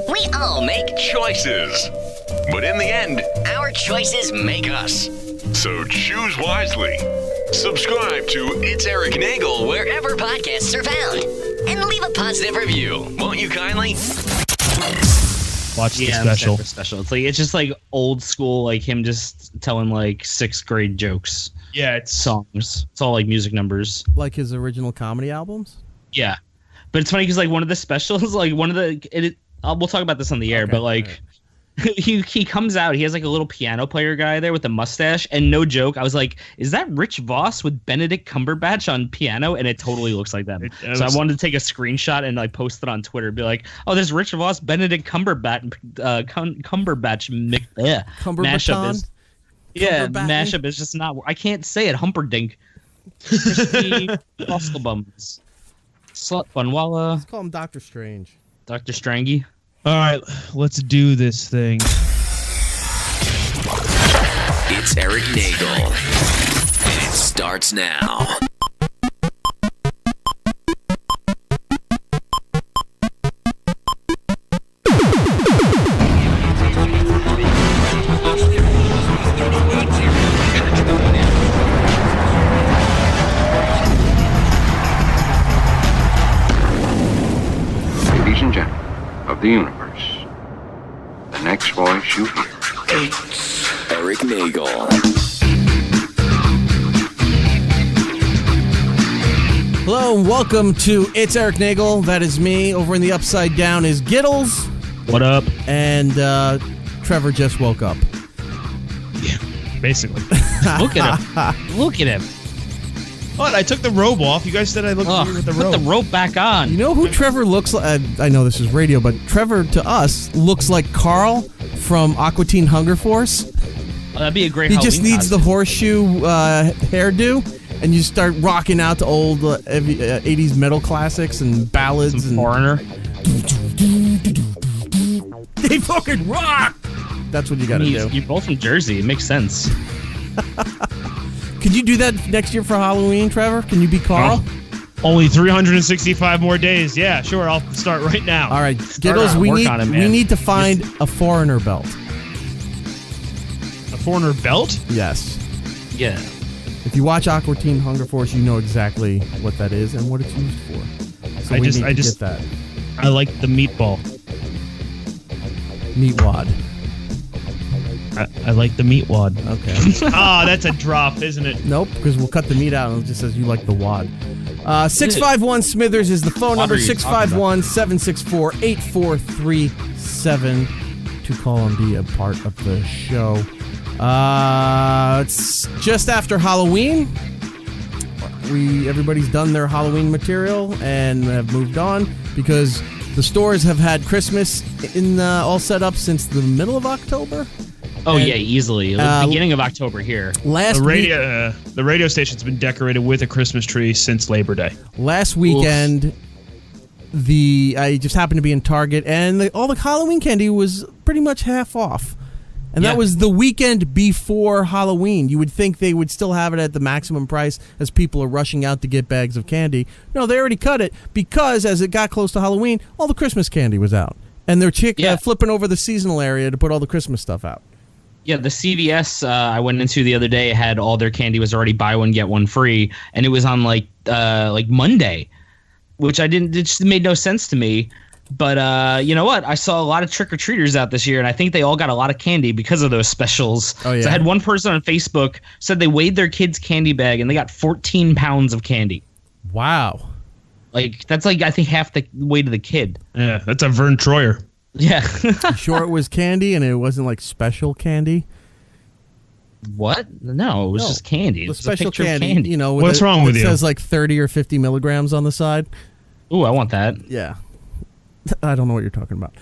We all make choices. But in the end, our choices make us. So choose wisely. Subscribe to It's Erik Nagel wherever podcasts are found. And leave a positive review, won't you kindly? Watch the special. It's just like old school, like him just telling like sixth grade jokes. Yeah, it's songs. It's all like music numbers. Like his original comedy albums? Yeah. But it's funny because like one of the specials, like one of the, we'll talk about this on the air, but like he comes out, he has like a little piano player guy there with a mustache, and no joke, I was like, is that Rich Voss with Benedict Cumberbatch on piano? And it totally looks like them. So I wanted to take a screenshot and like post it on Twitter, be like, oh, there's Rich Voss, Benedict Cumberbatch, mashup is. Yeah, mashup is just not. I can't say it. Humperdinck. Crispy Bums. Slut Bunwalla. Let's call him Dr. Strange. Dr. Strangy. All right, let's do this thing. It's Erik Nagel. And it starts now. Ladies and gentlemen of the universe, the next voice you hear. It's Erik Nagel. Hello and welcome to It's Erik Nagel. That is me. Over in the upside down is Giddles. What up? And Trevor just woke up. Yeah, basically. Look at him. Look at him. What? I took the robe off. You guys said I looked weird with the robe. Put the rope back on. You know who Trevor looks like? I know this is radio, but Trevor to us looks like Carl from Aqua Teen Hunger Force. Oh, that'd be a great He Halloween just needs costume. the horseshoe hairdo, and you start rocking out to old 80s metal classics and ballads. Some Foreigner. They fucking rock! That's what you gotta do. You're both from Jersey. It makes sense. Could you do that next year for Halloween, Trevor? Can you be Carl? Only 365 more days. Yeah, sure. I'll start right now. All right, Giddles, we need to find a Foreigner belt. A Foreigner belt? Yes. Yeah. If you watch Aqua Teen Hunger Force, you know exactly what that is and what it's used for. So we need to get that. I like the meatball. Meat wad. I like the meat wad. Okay. That's a drop, isn't it? Nope, because we'll cut the meat out and it just says you like the wad. 651 Smithers is the phone number. 651-764-8437 to call and be a part of the show. It's just after Halloween. Everybody's done their Halloween material and have moved on because the stores have had Christmas all set up since the middle of October. Oh, yeah, easily. Beginning of October here. The radio station's been decorated with a Christmas tree since Labor Day. Last weekend, I just happened to be in Target, and all the Halloween candy was pretty much half off. And that was the weekend before Halloween. You would think they would still have it at the maximum price as people are rushing out to get bags of candy. No, they already cut it because as it got close to Halloween, all the Christmas candy was out. And they're flipping over the seasonal area to put all the Christmas stuff out. Yeah, the CVS I went into the other day had all their candy was already buy one get one free, and it was on like Monday, which it just made no sense to me. But you know what? I saw a lot of trick-or-treaters out this year, and I think they all got a lot of candy because of those specials. Oh, yeah. So I had one person on Facebook said they weighed their kid's candy bag, and they got 14 pounds of candy. Wow. Like, that's like, I think, half the weight of the kid. Yeah, that's a Vern Troyer. Yeah. You sure it was candy and it wasn't like special candy? What? No, it was just candy. The special candy. You know, what's wrong with you? It says like 30 or 50 milligrams on the side. Ooh, I want that. Yeah. I don't know what you're talking about.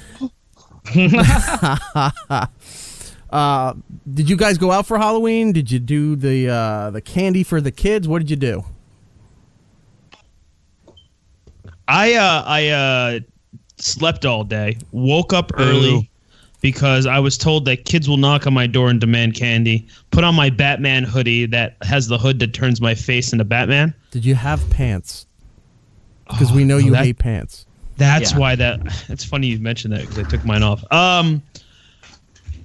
Did you guys go out for Halloween? Did you do the candy for the kids? What did you do? I slept all day, woke up early because I was told that kids will knock on my door and demand candy, put on my Batman hoodie that has the hood that turns my face into Batman. Did you have pants? Because we know you hate pants. That's why it's funny you mentioned that because I took mine off.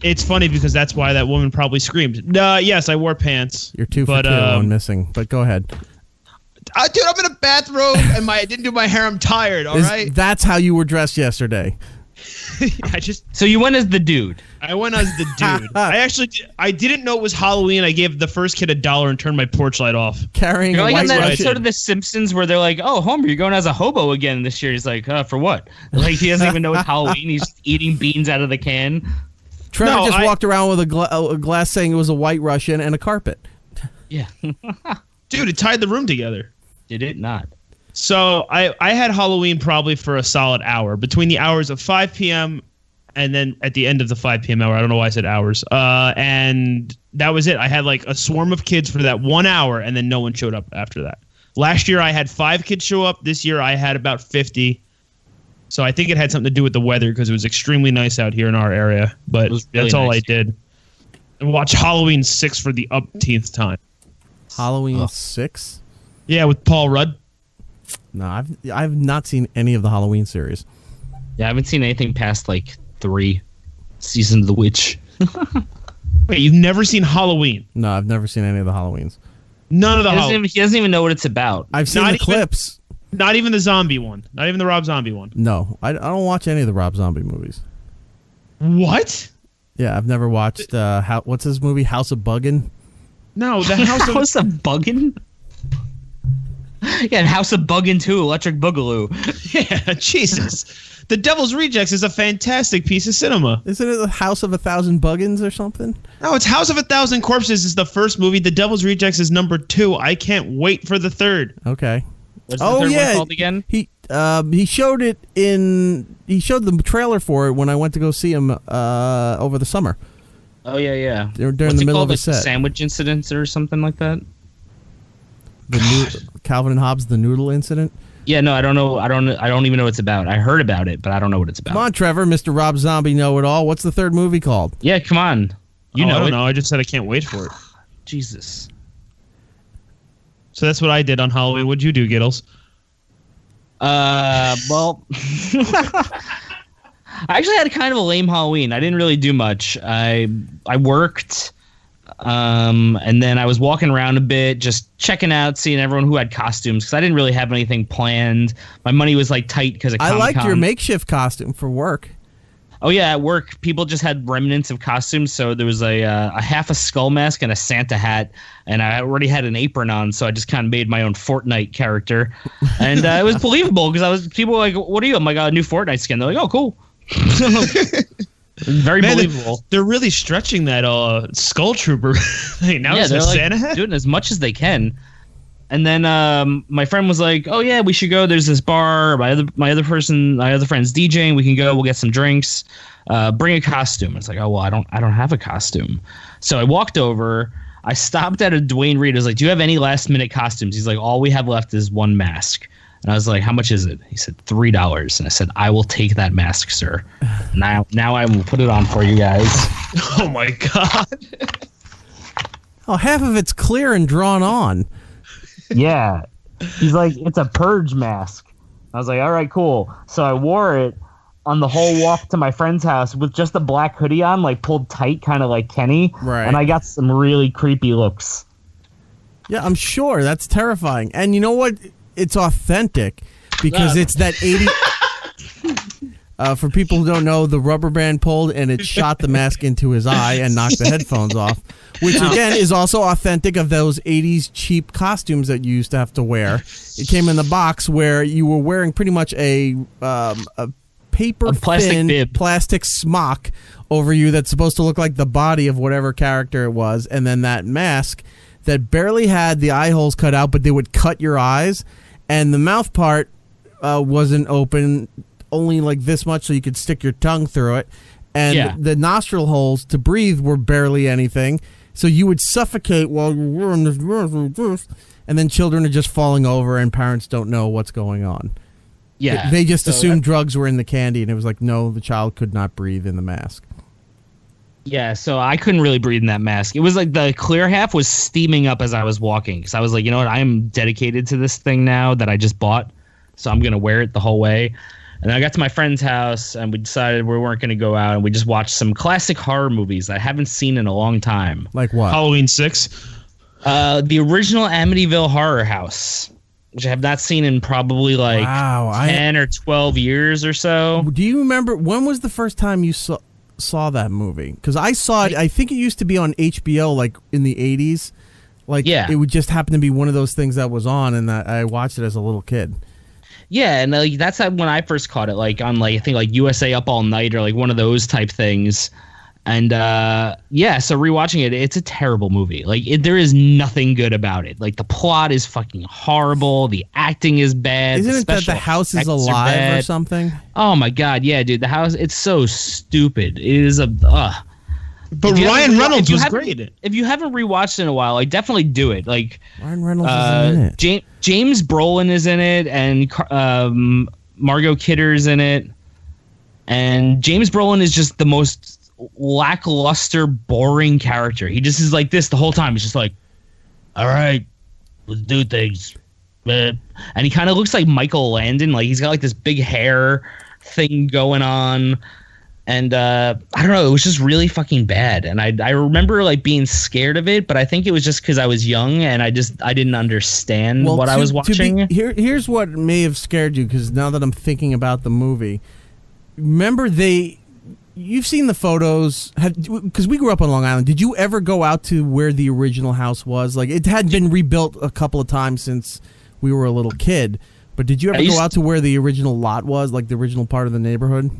It's funny because that's why that woman probably screamed. Yes, I wore pants. You're 2 for 2, one missing. But go ahead. Dude, I'm in a bathrobe and I didn't do my hair. I'm tired. All right. That's how you were dressed yesterday. So you went as the dude. I went as the dude. I didn't know it was Halloween. I gave the first kid $1 and turned my porch light off. Carrying You're a like white on that Russian. episode of The Simpsons where they're like, "Oh, Homer, you're going as a hobo again this year." He's like, "For what?" Like he doesn't even know it's Halloween. He's just eating beans out of the can. Trevor walked around with a glass saying it was a white Russian and a carpet. Yeah. Dude, it tied the room together. Did it not? So I had Halloween probably for a solid hour between the hours of 5 p.m. and then at the end of the 5 p.m. hour. I don't know why I said hours. And that was it. I had like a swarm of kids for that 1 hour, and then no one showed up after that. Last year I had 5 kids show up. This year I had about 50. So I think it had something to do with the weather because it was extremely nice out here in our area. But really that's all I did. And watch Halloween 6 for the umpteenth time. Halloween 6? Yeah, with Paul Rudd. No, I've not seen any of the Halloween series. Yeah, I haven't seen anything past like 3 Season of the Witch. Wait, you've never seen Halloween? No, I've never seen any of the Halloweens. None of the He doesn't even know what it's about. I've seen the clips. Not even the zombie one. Not even the Rob Zombie one. No, I don't watch any of the Rob Zombie movies. What? Yeah, I've never watched, what's his movie, House of Buggin'? No, the House of Buggin'? Yeah, House of Buggin' 2, Electric Boogaloo. Yeah, Jesus. The Devil's Rejects is a fantastic piece of cinema. Isn't it the House of 1,000 Buggins or something? No, it's House of 1,000 Corpses is the first movie. The Devil's Rejects is number 2. I can't wait for the third. Okay. What's the third one called again? He showed it he showed the trailer for it when I went to go see him over the summer. Oh yeah. During What's the middle called? of a set. The Sandwich Incidents or something like that? Calvin and Hobbes, the noodle incident? Yeah, no, I don't know. I don't even know what it's about. I heard about it, but I don't know what it's about. Come on, Trevor, Mr. Rob Zombie know-it-all. What's the third movie called? Yeah, come on. I don't know. I just said I can't wait for it. Jesus. So that's what I did on Halloween. What'd you do, Giddles? Well, I actually had kind of a lame Halloween. I didn't really do much. I worked, and then I was walking around a bit, just checking out, seeing everyone who had costumes because I didn't really have anything planned. My money was like tight because of Comic-Con. I liked your makeshift costume for work. Oh yeah, at work, people just had remnants of costumes. So there was a half a skull mask and a Santa hat, and I already had an apron on, so I just kind of made my own Fortnite character, and it was believable because people were like, "What are you?" I'm like, "A new Fortnite skin." They're like, "Oh, cool." Very believable. They're really stretching that Skull Trooper thing. Now it's a Santa hat? Doing as much as they can. And then my friend was like, "Oh yeah, we should go. There's this bar. My other friend's DJing. We can go. We'll get some drinks. Bring a costume." It's like, "Oh well, I don't have a costume." So I walked over. I stopped at a Dwayne Reed. I was like, "Do you have any last minute costumes?" He's like, "All we have left is one mask." And I was like, "How much is it?" He said, $3. And I said, "I will take that mask, sir. Now I will put it on for you guys." Oh my god. Oh, half of it's clear and drawn on. Yeah. He's like, "It's a purge mask." I was like, "All right, cool." So I wore it on the whole walk to my friend's house with just a black hoodie on, like pulled tight, kind of like Kenny. Right. And I got some really creepy looks. Yeah, I'm sure. That's terrifying. And you know what? It's authentic because it's that 80... for people who don't know, the rubber band pulled and it shot the mask into his eye and knocked the headphones off, which again is also authentic of those 80s cheap costumes that you used to have to wear. It came in the box where you were wearing pretty much a paper thin bib. plastic smock over you that's supposed to look like the body of whatever character it was, and then that mask that barely had the eye holes cut out, but they would cut your eyes, and the mouth part wasn't open, only like this much so you could stick your tongue through it, and the nostril holes to breathe were barely anything, so you would suffocate while you're wearing this mask like this, and then children are just falling over and parents don't know what's going on. Yeah. They just assumed drugs were in the candy, and it was like, no, the child could not breathe in the mask. Yeah, so I couldn't really breathe in that mask. It was like the clear half was steaming up as I was walking. Because I was like, you know what, I am dedicated to this thing now that I just bought. So I'm going to wear it the whole way. And I got to my friend's house, and we decided we weren't going to go out, and we just watched some classic horror movies I haven't seen in a long time. Like what? Halloween 6. The original Amityville Horror House, which I have not seen in probably 10 or 12 years or so. Do you remember, when was the first time you saw that movie? Because I saw it, I think it used to be on HBO like in the 80s. It would just happen to be one of those things that was on, and I watched it as a little kid. Yeah, and that's when I first caught it, on I think USA Up All Night or one of those type things. And so rewatching it, it's a terrible movie. There is nothing good about it. The plot is fucking horrible. The acting is bad. Isn't it that the house is alive or something? Oh my god, yeah, dude. The house, it's so stupid. It is a. But Ryan Reynolds was great. If you haven't rewatched it in a while, definitely do it. Ryan Reynolds is in it. James Brolin is in it, and Margot Kidder's in it. And James Brolin is just the most lackluster, boring character. He just is like this the whole time. He's just like, all right, let's do things. And he kind of looks like Michael Landon. He's got this big hair thing going on. And I don't know, it was just really fucking bad. And I remember being scared of it, but I think it was just because I was young and I didn't understand what I was watching. Here's what may have scared you, because now that I'm thinking about the movie, remember you've seen the photos, because we grew up on Long Island. Did you ever go out to where the original house was? It had been rebuilt a couple of times since we were a little kid, but did you ever go out to where the original lot was, the original part of the neighborhood?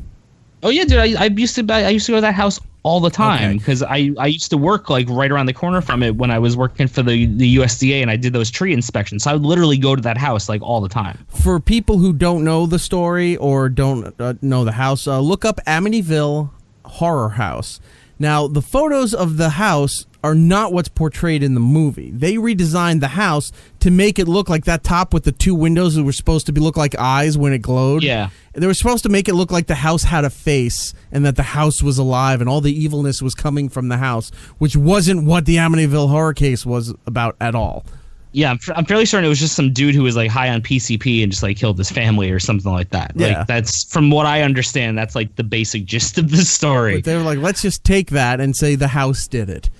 Oh yeah, dude. I used to go to that house all the time because I used to work right around the corner from it when I was working for the USDA, and I did those tree inspections. So I would literally go to that house all the time. For people who don't know the story or don't know the house, look up Amityville Horror House. Now, the photos of the house are not what's portrayed in the movie. They redesigned the house to make it look like that top with the two windows that were supposed to look like eyes when it glowed. Yeah. They were supposed to make it look like the house had a face and that the house was alive and all the evilness was coming from the house, which wasn't what the Amityville horror case was about at all. Yeah, I'm fairly certain it was just some dude who was high on PCP and just killed his family or something like that. Yeah. That's, from what I understand, that's the basic gist of the story. But they were let's just take that and say the house did it.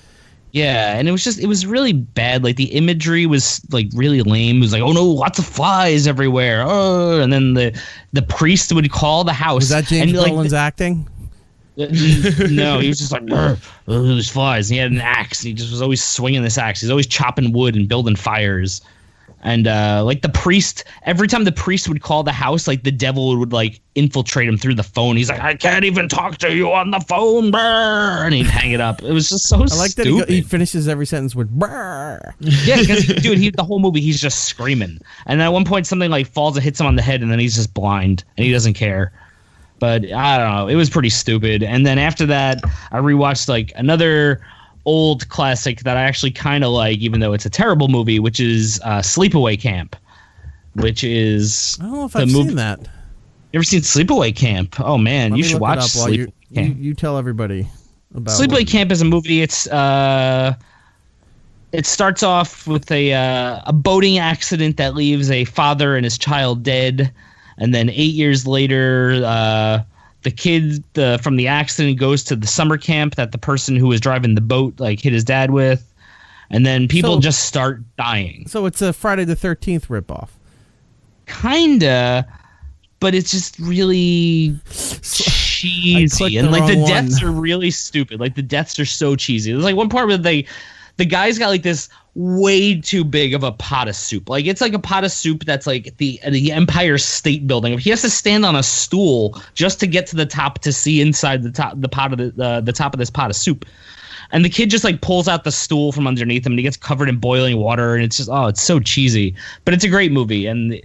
Yeah, and it was really bad. The imagery was really lame. It was oh no, lots of flies everywhere. Oh, and then the priest would call the house. Was that James Brolin's acting? No, he was just there's flies. And he had an axe. He just was always swinging this axe. He's always chopping wood and building fires. And the priest, every time the priest would call the house, the devil would infiltrate him through the phone. He's I can't even talk to you on the phone, brr, and he'd hang it up. It was just so stupid. I like that he finishes every sentence with brr. Yeah, because dude, the whole movie he's just screaming. And at one point something falls and hits him on the head, and then he's just blind and he doesn't care. But I don't know, it was pretty stupid. And then after that, I rewatched another old classic that I actually kind of like, even though it's a terrible movie, which is Sleepaway Camp, which is I don't know if I've seen that. You ever seen Sleepaway Camp? Oh man, you should watch Sleepaway Camp. You tell everybody about Sleepaway Camp is a movie. It starts off with a boating accident that leaves a father and his child dead, and then 8 years later, the kid from the accident goes to the summer camp that the person who was driving the boat hit his dad with, and then people just start dying. So it's a Friday the 13th ripoff. Kinda, but it's just really cheesy, and the deaths are really stupid. The deaths are so cheesy. There's one part where the guy's got this way too big of a pot of soup. It's a pot of soup that's the Empire State Building. He has to stand on a stool just to get to the top to see inside the top of this pot of soup. And the kid just pulls out the stool from underneath him, and he gets covered in boiling water, and it's just it's so cheesy. But it's a great movie, and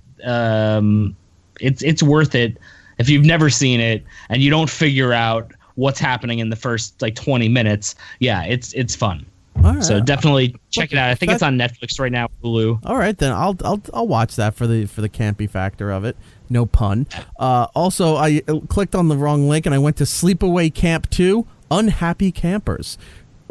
it's worth it if you've never seen it and you don't figure out what's happening in the first 20 minutes. Yeah, it's fun. All right. So definitely check it out. I think it's on Netflix right now, Hulu. All right, then I'll watch that for the campy factor of it. No pun. Also, I clicked on the wrong link and I went to Sleepaway Camp 2: Unhappy Campers.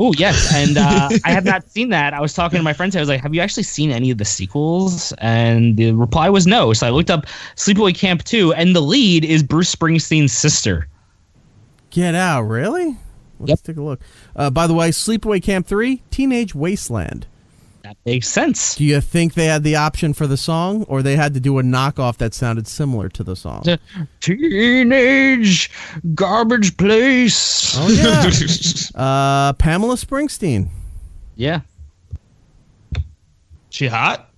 Oh, yes. And I have not seen that. I was talking to my friends. I was like, have you actually seen any of the sequels? And the reply was no. So I looked up Sleepaway Camp 2, and the lead is Bruce Springsteen's sister. Get out, really? Let's take a look. By the way, Sleepaway Camp 3, Teenage Wasteland. That makes sense. Do you think they had the option for the song, or they had to do a knockoff that sounded similar to the song? Teenage garbage place. Oh, yeah. Pamela Springsteen. Yeah. She hot?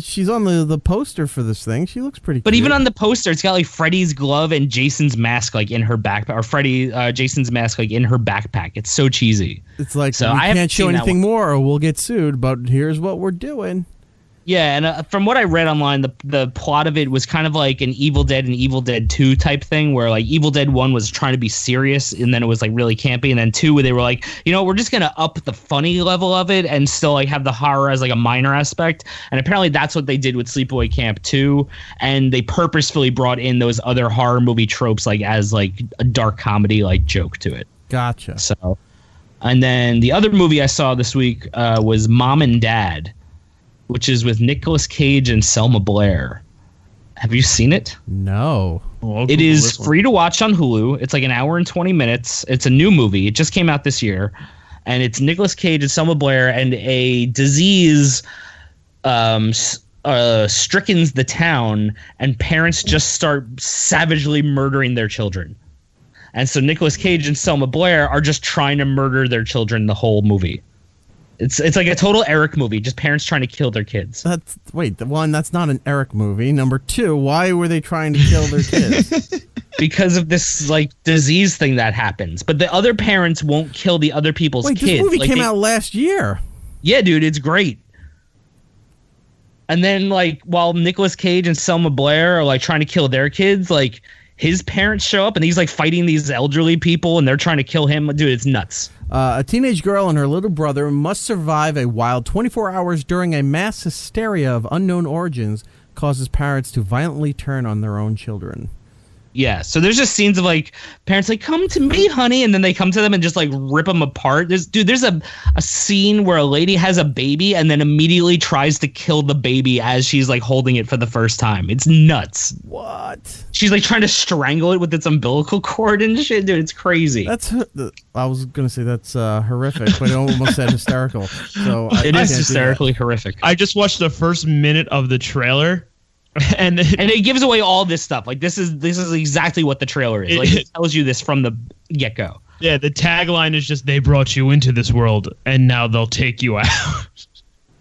She's on the poster for this thing. She looks pretty But cute. even on the poster, it's got like Freddy's glove and Jason's mask like in her backpack, or Jason's mask like in her backpack. It's so cheesy. It's like, so we I can't show anything more or we'll get sued, but here's what we're doing. Yeah, and from what I read online, the plot of it was kind of like an Evil Dead and Evil Dead 2 type thing, where like Evil Dead 1 was trying to be serious, and then it was like really campy, and then 2 where they were like, we're just gonna up the funny level of it and still like have the horror as like a minor aspect. And apparently that's what they did with Sleepaway Camp 2, and they purposefully brought in those other horror movie tropes like as like a dark comedy like joke to it. Gotcha. So, and then the other movie I saw this week was Mom and Dad, which is with Nicolas Cage and Selma Blair. Have you seen it? No. Well, It is free to watch on Hulu. It's like an hour and 20 minutes. It's a new movie. It just came out this year. And it's Nicolas Cage and Selma Blair, and a disease strickens the town, and parents just start savagely murdering their children. And so Nicolas Cage and Selma Blair are just trying to murder their children the whole movie. It's like a total Eric movie, just parents trying to kill their kids. That's not an Eric movie. Number 2, why were they trying to kill their kids? Because of this like disease thing that happens. But the other parents won't kill the other people's kids. This movie came out last year. Yeah, dude, it's great. And then like while Nicolas Cage and Selma Blair are like trying to kill their kids, like his parents show up and he's like fighting these elderly people and they're trying to kill him. Dude, it's nuts. A teenage girl and her little brother must survive a wild 24 hours during a mass hysteria of unknown origins causes parents to violently turn on their own children. Yeah, so there's just scenes of like parents like, come to me, honey, and then they come to them and just like rip them apart. There's a scene where a lady has a baby and then immediately tries to kill the baby as she's like holding it for the first time. It's nuts. What? She's like trying to strangle it with its umbilical cord and shit, dude. It's crazy. I was gonna say that's horrific, but I almost said hysterical. So it is hysterically horrific. I just watched the first minute of the trailer. And it gives away all this stuff. Like this is exactly what the trailer is. Like it tells you this from the get-go. Yeah, the tagline is just, they brought you into this world and now they'll take you out.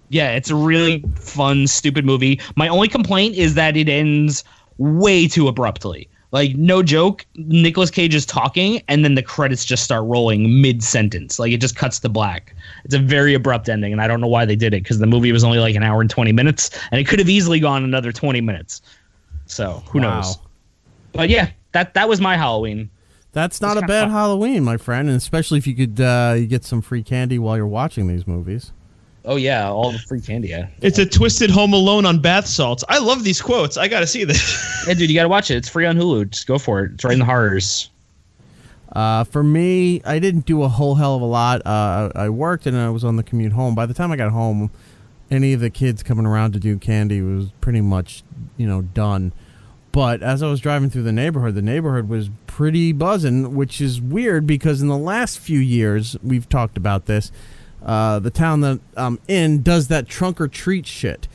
Yeah, it's a really fun, stupid movie. My only complaint is that it ends way too abruptly. Like, no joke, Nicolas Cage is talking and then the credits just start rolling mid-sentence. Like, it just cuts to black. It's a very abrupt ending, and I don't know why they did it, because the movie was only like an hour and 20 minutes, and it could have easily gone another 20 minutes. So, who knows? But yeah, that was my Halloween. That's not a bad Halloween, my friend, and especially if you could you get some free candy while you're watching these movies. Oh, yeah, all the free candy, yeah. It's a twisted Home Alone on bath salts. I love these quotes. I got to see this. Yeah, dude, you got to watch it. It's free on Hulu. Just go for it. It's right in the horrors. For me, I didn't do a whole hell of a lot. I worked and I was on the commute home. By the time I got home, any of the kids coming around to do candy was pretty much, done. But as I was driving through the neighborhood was pretty buzzing, which is weird because in the last few years, we've talked about this, the town that I'm in does that trunk or treat shit.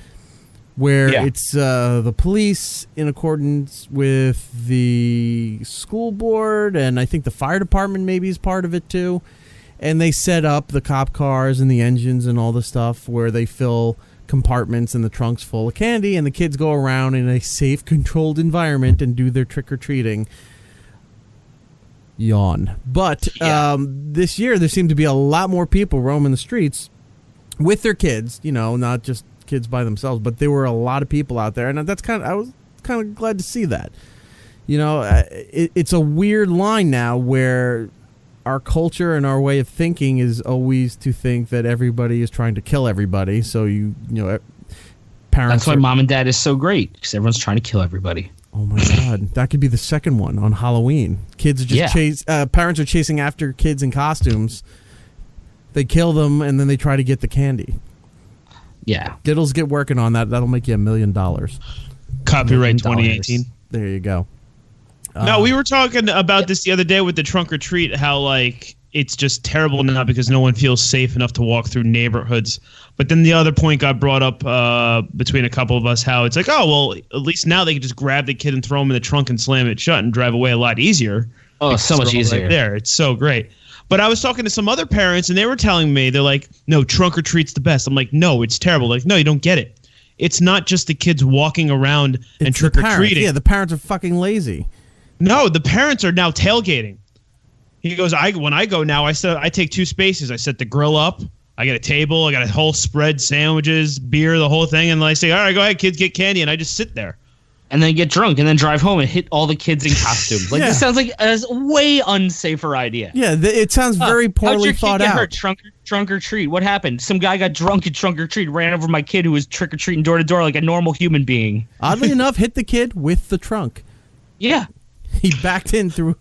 Where it's the police in accordance with the school board, and I think the fire department maybe is part of it too. And they set up the cop cars and the engines and all the stuff where they fill compartments and the trunks full of candy, and the kids go around in a safe, controlled environment and do their trick-or-treating. Yawn. But this year there seemed to be a lot more people roaming the streets with their kids, not just kids by themselves, but there were a lot of people out there, and I was kind of glad to see that. It's a weird line now where our culture and our way of thinking is always to think that everybody is trying to kill everybody. So parents. That's why Mom and Dad is so great, because everyone's trying to kill everybody. Oh my God, that could be the second one on Halloween. Kids are just parents are chasing after kids in costumes, They kill them, and then they try to get the candy. Yeah. Diddles, get working on that. That'll make you $1 million. Copyright 2018. There you go. No, we were talking about this the other day with the trunk or treat, how like it's just terrible now because no one feels safe enough to walk through neighborhoods. But then the other point got brought up between a couple of us, how it's like, oh, well, at least now they can just grab the kid and throw him in the trunk and slam it shut and drive away a lot easier. Oh, so much easier. Right there. It's so great. But I was talking to some other parents, and they were telling me, they're like, no, trunk or treat's the best. I'm like, no, it's terrible. Like, no, you don't get it. It's not just the kids walking around and trick-or-treating. Yeah, the parents are fucking lazy. No, the parents are now tailgating. He goes, when I go now, I take 2 spaces. I set the grill up. I got a table. I got a whole spread, sandwiches, beer, the whole thing. And I say, all right, go ahead, kids, get candy. And I just sit there. And then get drunk and then drive home and hit all the kids in costume. Like, this sounds like a way unsafer idea. Yeah, it sounds very poorly thought out. How'd your kid get hurt? Trunk or treat? What happened? Some guy got drunk at trunk or treat, ran over my kid who was trick or treating door to door like a normal human being. Oddly enough, hit the kid with the trunk. Yeah. He backed in through.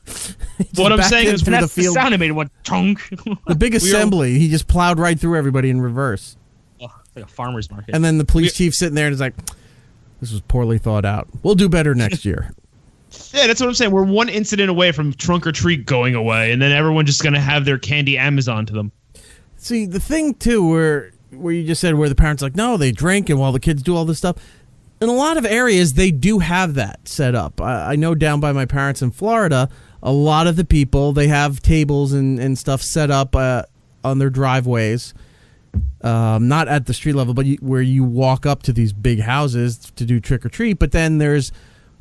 What I'm saying is, that's the sound it made. What trunk? The big assembly. He just plowed right through everybody in reverse. Oh, like a farmer's market. And then the police chief sitting there and is like, "This was poorly thought out. We'll do better next year." Yeah, that's what I'm saying. We're one incident away from trunk or treat going away, and then everyone just going to have their candy Amazon to them. See, the thing too, where you just said where the parents are like, no, they drink, and while the kids do all this stuff. In a lot of areas, they do have that set up. I know down by my parents in Florida, a lot of the people, they have tables and stuff set up on their driveways, not at the street level, but where you walk up to these big houses to do trick-or-treat. But then there's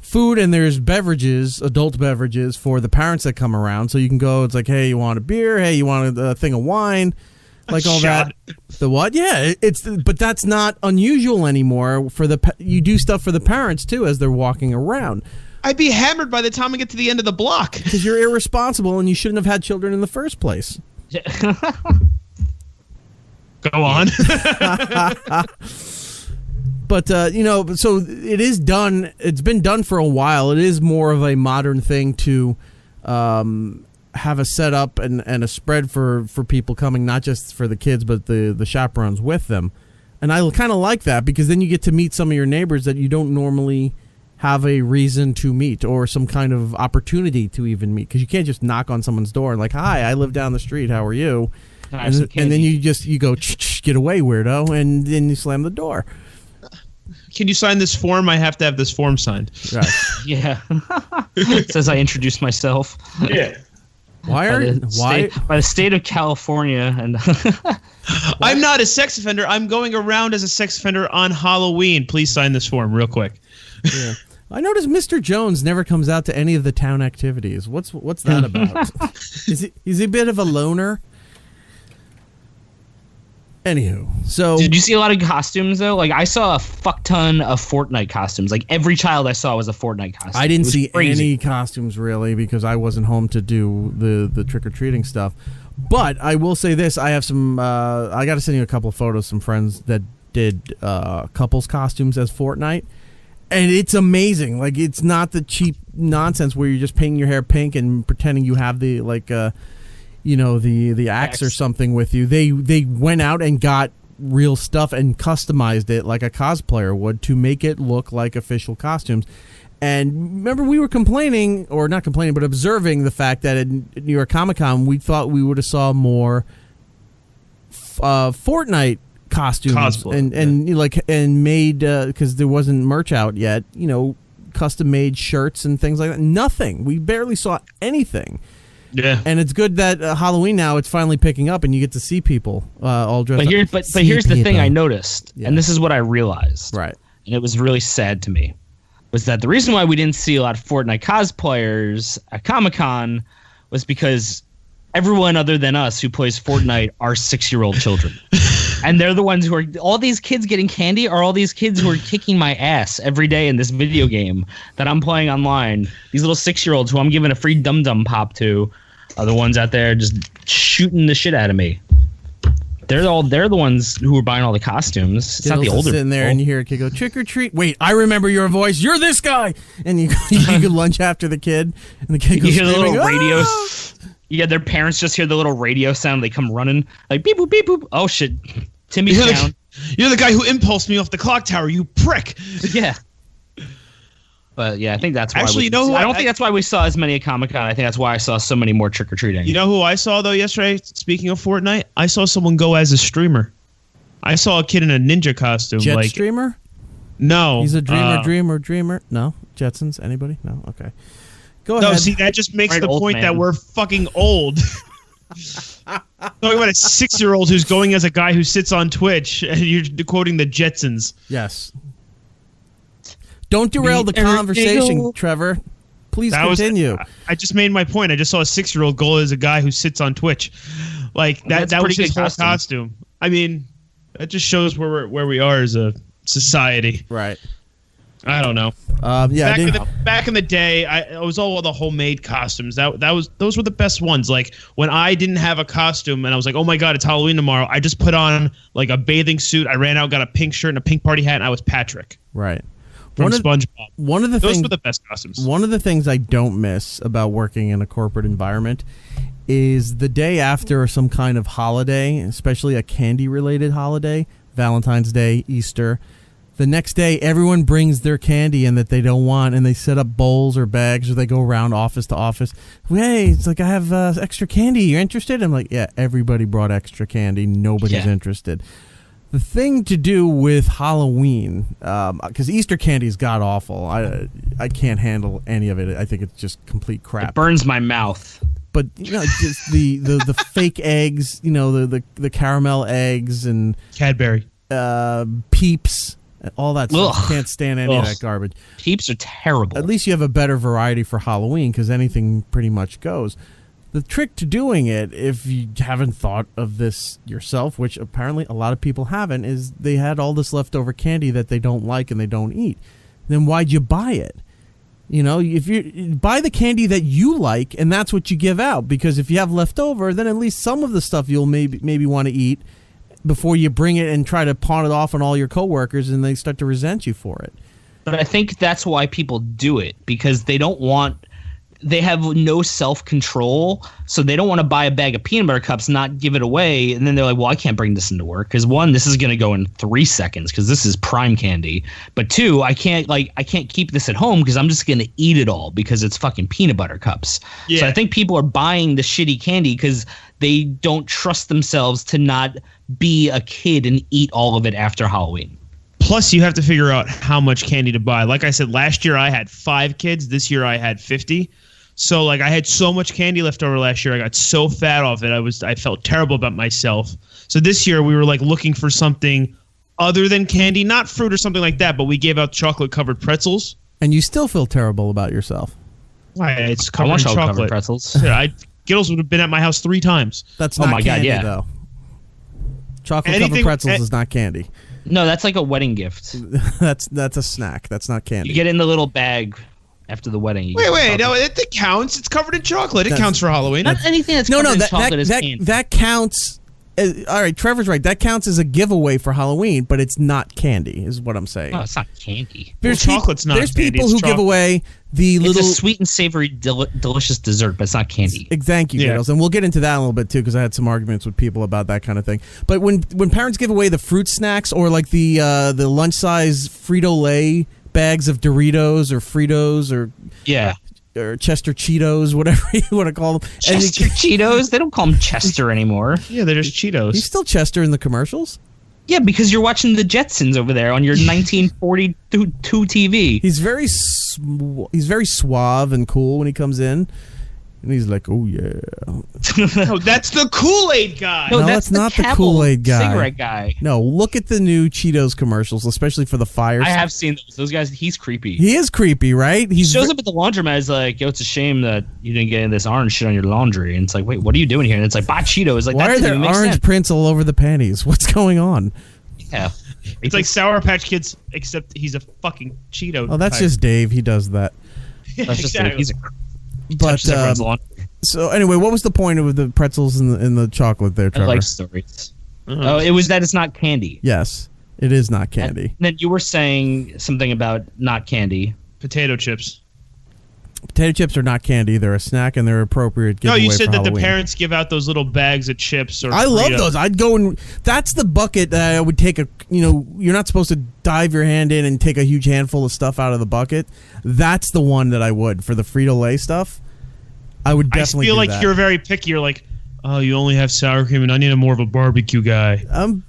food and there's beverages, adult beverages, for the parents that come around. So you can go, it's like, hey, you want a beer? Hey, you want a thing of wine? Like all that. The what? Yeah, but that's not unusual anymore. You do stuff for the parents too as they're walking around. I'd be hammered by the time I get to the end of the block because you're irresponsible and you shouldn't have had children in the first place. Go on. But so it is done. It's been done for a while. It is more of a modern thing to have a setup and a spread for people coming, not just for the kids, but the chaperones with them. And I kind of like that because then you get to meet some of your neighbors that you don't normally have a reason to meet or some kind of opportunity to even meet, because you can't just knock on someone's door and like, hi, I live down the street. How are you? And then you go, get away, weirdo. And then you slam the door. Can you sign this form? I have to have this form signed. Right. Yeah. It says I introduced myself. Yeah. By the state of California, and I'm not a sex offender. I'm going around as a sex offender on Halloween. Please sign this form real quick. Yeah. I noticed Mr. Jones never comes out to any of the town activities. What's that about? Is he a bit of a loner? Anywho, so did you see a lot of costumes though? Like I saw a fuck ton of Fortnite costumes. Like every child I saw was a Fortnite costume. I didn't see any costumes really because I wasn't home to do the trick-or-treating stuff. But I will say this: I have some. I got to send you a couple of photos. Some friends that did couples costumes as Fortnite, and it's amazing. Like it's not the cheap nonsense where you're just painting your hair pink and pretending you have the the axe or something with you. They went out and got real stuff and customized it like a cosplayer would to make it look like official costumes. And remember, we were complaining, or not complaining, but observing the fact that at New York Comic Con, we thought we would have saw more Fortnite costumes and made because there wasn't merch out yet. Custom made shirts and things like that. Nothing. We barely saw anything. Yeah, and it's good that Halloween now it's finally picking up, and you get to see people all dressed up. But here's the thing I noticed, and this is what I realized, right? And it was really sad to me, was that the reason why we didn't see a lot of Fortnite cosplayers at Comic-Con was because everyone other than us who plays Fortnite are 6-year-old children, and they're the ones who are all these kids getting candy are all these kids who are kicking my ass every day in this video game that I'm playing online. These little 6-year-olds who I'm giving a free dum dum pop to are the ones out there just shooting the shit out of me. They're the ones who are buying all the costumes. It's not the older sitting there people. And you hear a kid go trick or treat. Wait, I remember your voice. You're this guy. And you can lunge after the kid, and the kid goes. You hear the little screaming, radio. Yeah, their parents just hear the little radio sound. They come running like beep boop beep boop. Oh shit, Timmy's down. You're the guy who impulsed me off the clock tower. You prick. Yeah. But yeah, I think that's why. Actually, you know who I don't think that's why we saw as many at Comic-Con. I think that's why I saw so many more trick or treating. You know who I saw though yesterday? Speaking of Fortnite, I saw someone go as a streamer. I saw a kid in a ninja costume. Jet streamer? No, he's a dreamer. No, Jetsons. Anybody? No. Okay. Go no, ahead. see, that just makes the point that we're fucking old. Talking about a 6-year-old who's going as a guy who sits on Twitch, and you're quoting the Jetsons. Yes. Don't derail the conversation, Trevor. Please continue. I just made my point. I just saw a 6-year-old go as a guy who sits on Twitch. Like that was his whole costume. I mean, that just shows where we are as a society. Right. I don't know. Back in the day, it was all the homemade costumes. Those were the best ones. Like when I didn't have a costume and I was like, oh my god, it's Halloween tomorrow. I just put on like a bathing suit. I ran out, got a pink shirt and a pink party hat, and I was Patrick. Right. From SpongeBob. Those were the best costumes. One of the things I don't miss about working in a corporate environment is the day after some kind of holiday, especially a candy-related holiday, Valentine's Day, Easter. The next day, everyone brings their candy in that they don't want, and they set up bowls or bags, or they go around office to office. Hey, it's like, I have extra candy. You're interested? I'm like, yeah, everybody brought extra candy. Nobody's interested. The thing to do with Halloween, because Easter candy is god-awful. I can't handle any of it. I think it's just complete crap. It burns my mouth. But just the fake eggs, the caramel eggs and Cadbury, Peeps. All that stuff. Ugh. Can't stand any of that garbage. Peeps are terrible. At least you have a better variety for Halloween because anything pretty much goes. The trick to doing it, if you haven't thought of this yourself, which apparently a lot of people haven't, is they had all this leftover candy that they don't like and they don't eat. Then why'd you buy it? If you buy the candy that you like and that's what you give out, because if you have leftover, then at least some of the stuff you'll maybe want to eat before you bring it and try to pawn it off on all your coworkers and they start to resent you for it. But I think that's why people do it, because they have no self-control, so they don't want to buy a bag of peanut butter cups, not give it away, and then they're like, well, I can't bring this into work because 1, this is going to go in 3 seconds because this is prime candy, but 2, I can't keep this at home because I'm just going to eat it all because it's fucking peanut butter cups. Yeah. So I think people are buying the shitty candy because they don't trust themselves to not be a kid and eat all of it after Halloween. Plus, you have to figure out how much candy to buy. Like I said, last year I had 5 kids. This year I had 50. So, like, I had so much candy left over last year. I got so fat off it. I felt terrible about myself. So this year we were, like, looking for something other than candy. Not fruit or something like that, but we gave out chocolate-covered pretzels. And you still feel terrible about yourself. Why? It's covered in chocolate. Pretzels. Giddles would have been at my house 3 times. That's not candy, though. Chocolate-covered pretzels is not candy. No, that's like a wedding gift. That's a snack. That's not candy. You get in the little bag after the wedding. Wait, no, it counts. It's covered in chocolate. It counts for Halloween. Not anything that's covered in chocolate is candy. That counts. All right, Trevor's right. That counts as a giveaway for Halloween, but it's not candy, is what I'm saying. No, it's not candy. Chocolate's not candy. There's people who give away the little... It's a sweet and savory, delicious dessert, but it's not candy. Thank you, Giddles. And we'll get into that in a little bit, too, because I had some arguments with people about that kind of thing. But when parents give away the fruit snacks or like the lunch-size Frito-Lay bags of Doritos or Fritos or... Yeah. Or Chester Cheetos, whatever you want to call them. Chester Cheetos? They don't call them Chester anymore. Yeah, they're just Cheetos. He's still Chester in the commercials? Yeah, because you're watching the Jetsons over there on your 1942 TV. He's very suave and cool when he comes in. And he's like, oh, yeah. No, that's the Kool-Aid guy. No, that's not the Kool-Aid guy. Cigarette guy. No, look at the new Cheetos commercials, especially for the fires. I have seen those guys. He's creepy. He is creepy, right? He shows up at the laundromat. He's like, yo, it's a shame that you didn't get this orange shit on your laundry. And it's like, wait, what are you doing here? And it's like, buy Cheetos. Like, why are there orange prints all over the panties? What's going on? Yeah. It's like Sour Patch Kids, except he's a fucking Cheeto. Oh, that's just Dave. He does that. That's just Dave. He's a but so anyway, what was the point of the pretzels and the chocolate there, Trevor? Life stories. Oh, it was that it's not candy. Yes, it is not candy. And then you were saying something about not candy. Potato chips. Potato chips are not candy. They're a snack, and they're appropriate No, giveaway you said for that Halloween. the parents give out those little bags of chips. Or I love Fritos. those. I'd go and that's the bucket that I would take you're not supposed to dive your hand in and take a huge handful of stuff out of the bucket. That's the one that I would for the Frito-Lay stuff. I would definitely. I feel do like that. you're very picky. You're like, oh, you only have sour cream and onion. I'm more of a barbecue guy.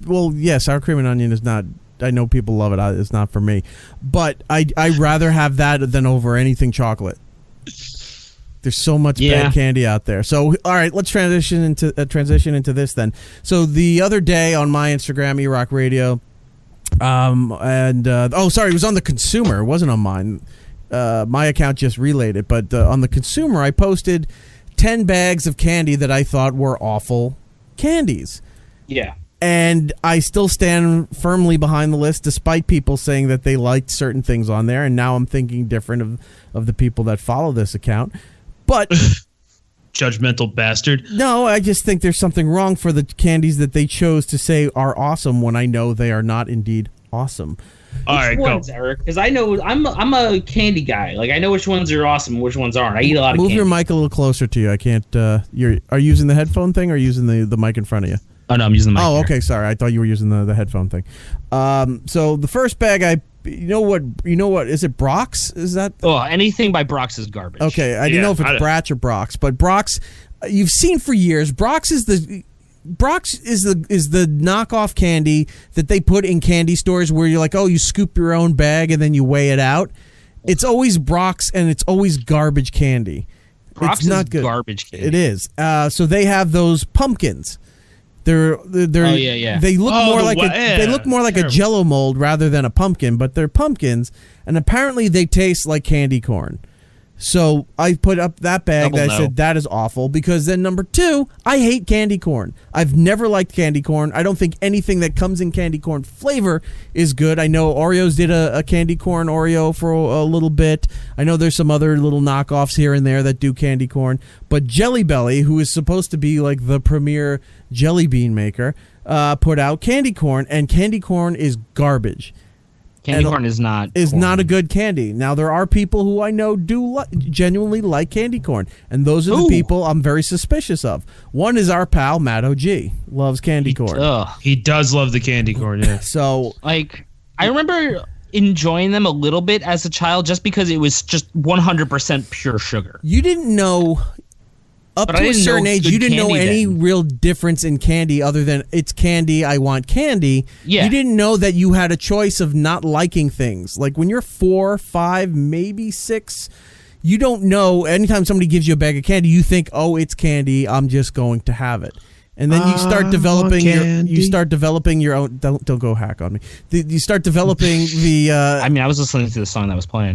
Well, yeah, sour cream and onion is not. I know people love it. It's not for me, but I'd rather have that than over anything chocolate. There's so much bad candy out there. So, all right, let's transition into this then. So the other day on my Instagram, IHeartRadio, it was on the consumer. It wasn't on mine. My account just relayed it, but on the consumer, I posted 10 bags of candy that I thought were awful candies. Yeah. And I still stand firmly behind the list, despite people saying that they liked certain things on there. And now I'm thinking different of the people that follow this account. But judgmental bastard. No, I just think there's something wrong for the candies that they chose to say are awesome when I know they are not indeed awesome. All right, which ones, Eric? Because I know I'm a candy guy. Like I know which ones are awesome and which ones aren't. I eat a lot of candy. Move your mic a little closer to you. I can't. Are you using the headphone thing or using the mic in front of you? Oh no, I'm using the mic. Oh, here. okay. Sorry, I thought you were using the headphone thing. So the first bag, you know what? Is it Brock's? Is that? Oh, anything by Brock's is garbage. Okay, I didn't know if it's Bratch or Brock's, but Brock's, you've seen for years. Brock's is the knockoff candy that they put in candy stores where you're like, oh, you scoop your own bag and then you weigh it out. It's always Brock's and it's always garbage candy. Brock's it's not is good. Garbage candy. It is. So they have those pumpkins. They're oh yeah. They look more like a Jello mold rather than a pumpkin, but they're pumpkins, and apparently they taste like candy corn. So I put up that bag that I said that is awful because then number 2, I hate candy corn. I've never liked candy corn. I don't think anything that comes in candy corn flavor is good. I know Oreos did a candy corn Oreo for a little bit. I know there's some other little knockoffs here and there that do candy corn. But Jelly Belly, who is supposed to be like the premier jelly bean maker, put out candy corn, and candy corn is garbage. Candy corn is not a good candy. Now there are people who I know do genuinely like candy corn, and those are the people I'm very suspicious of. One is our pal Matt OG, loves candy corn. He does love the candy corn. Yeah. So like I remember enjoying them a little bit as a child, just because it was just 100% pure sugar. You didn't know. Up to a certain age, you didn't know any real difference in candy other than it's candy, I want candy. Yeah. You didn't know that you had a choice of not liking things. Like when you're 4, 5, maybe 6, you don't know. Anytime somebody gives you a bag of candy, you think, oh, it's candy, I'm just going to have it. And then you start developing your own. Don't go hack on me. You start developing the. I mean, I was listening to the song that was playing.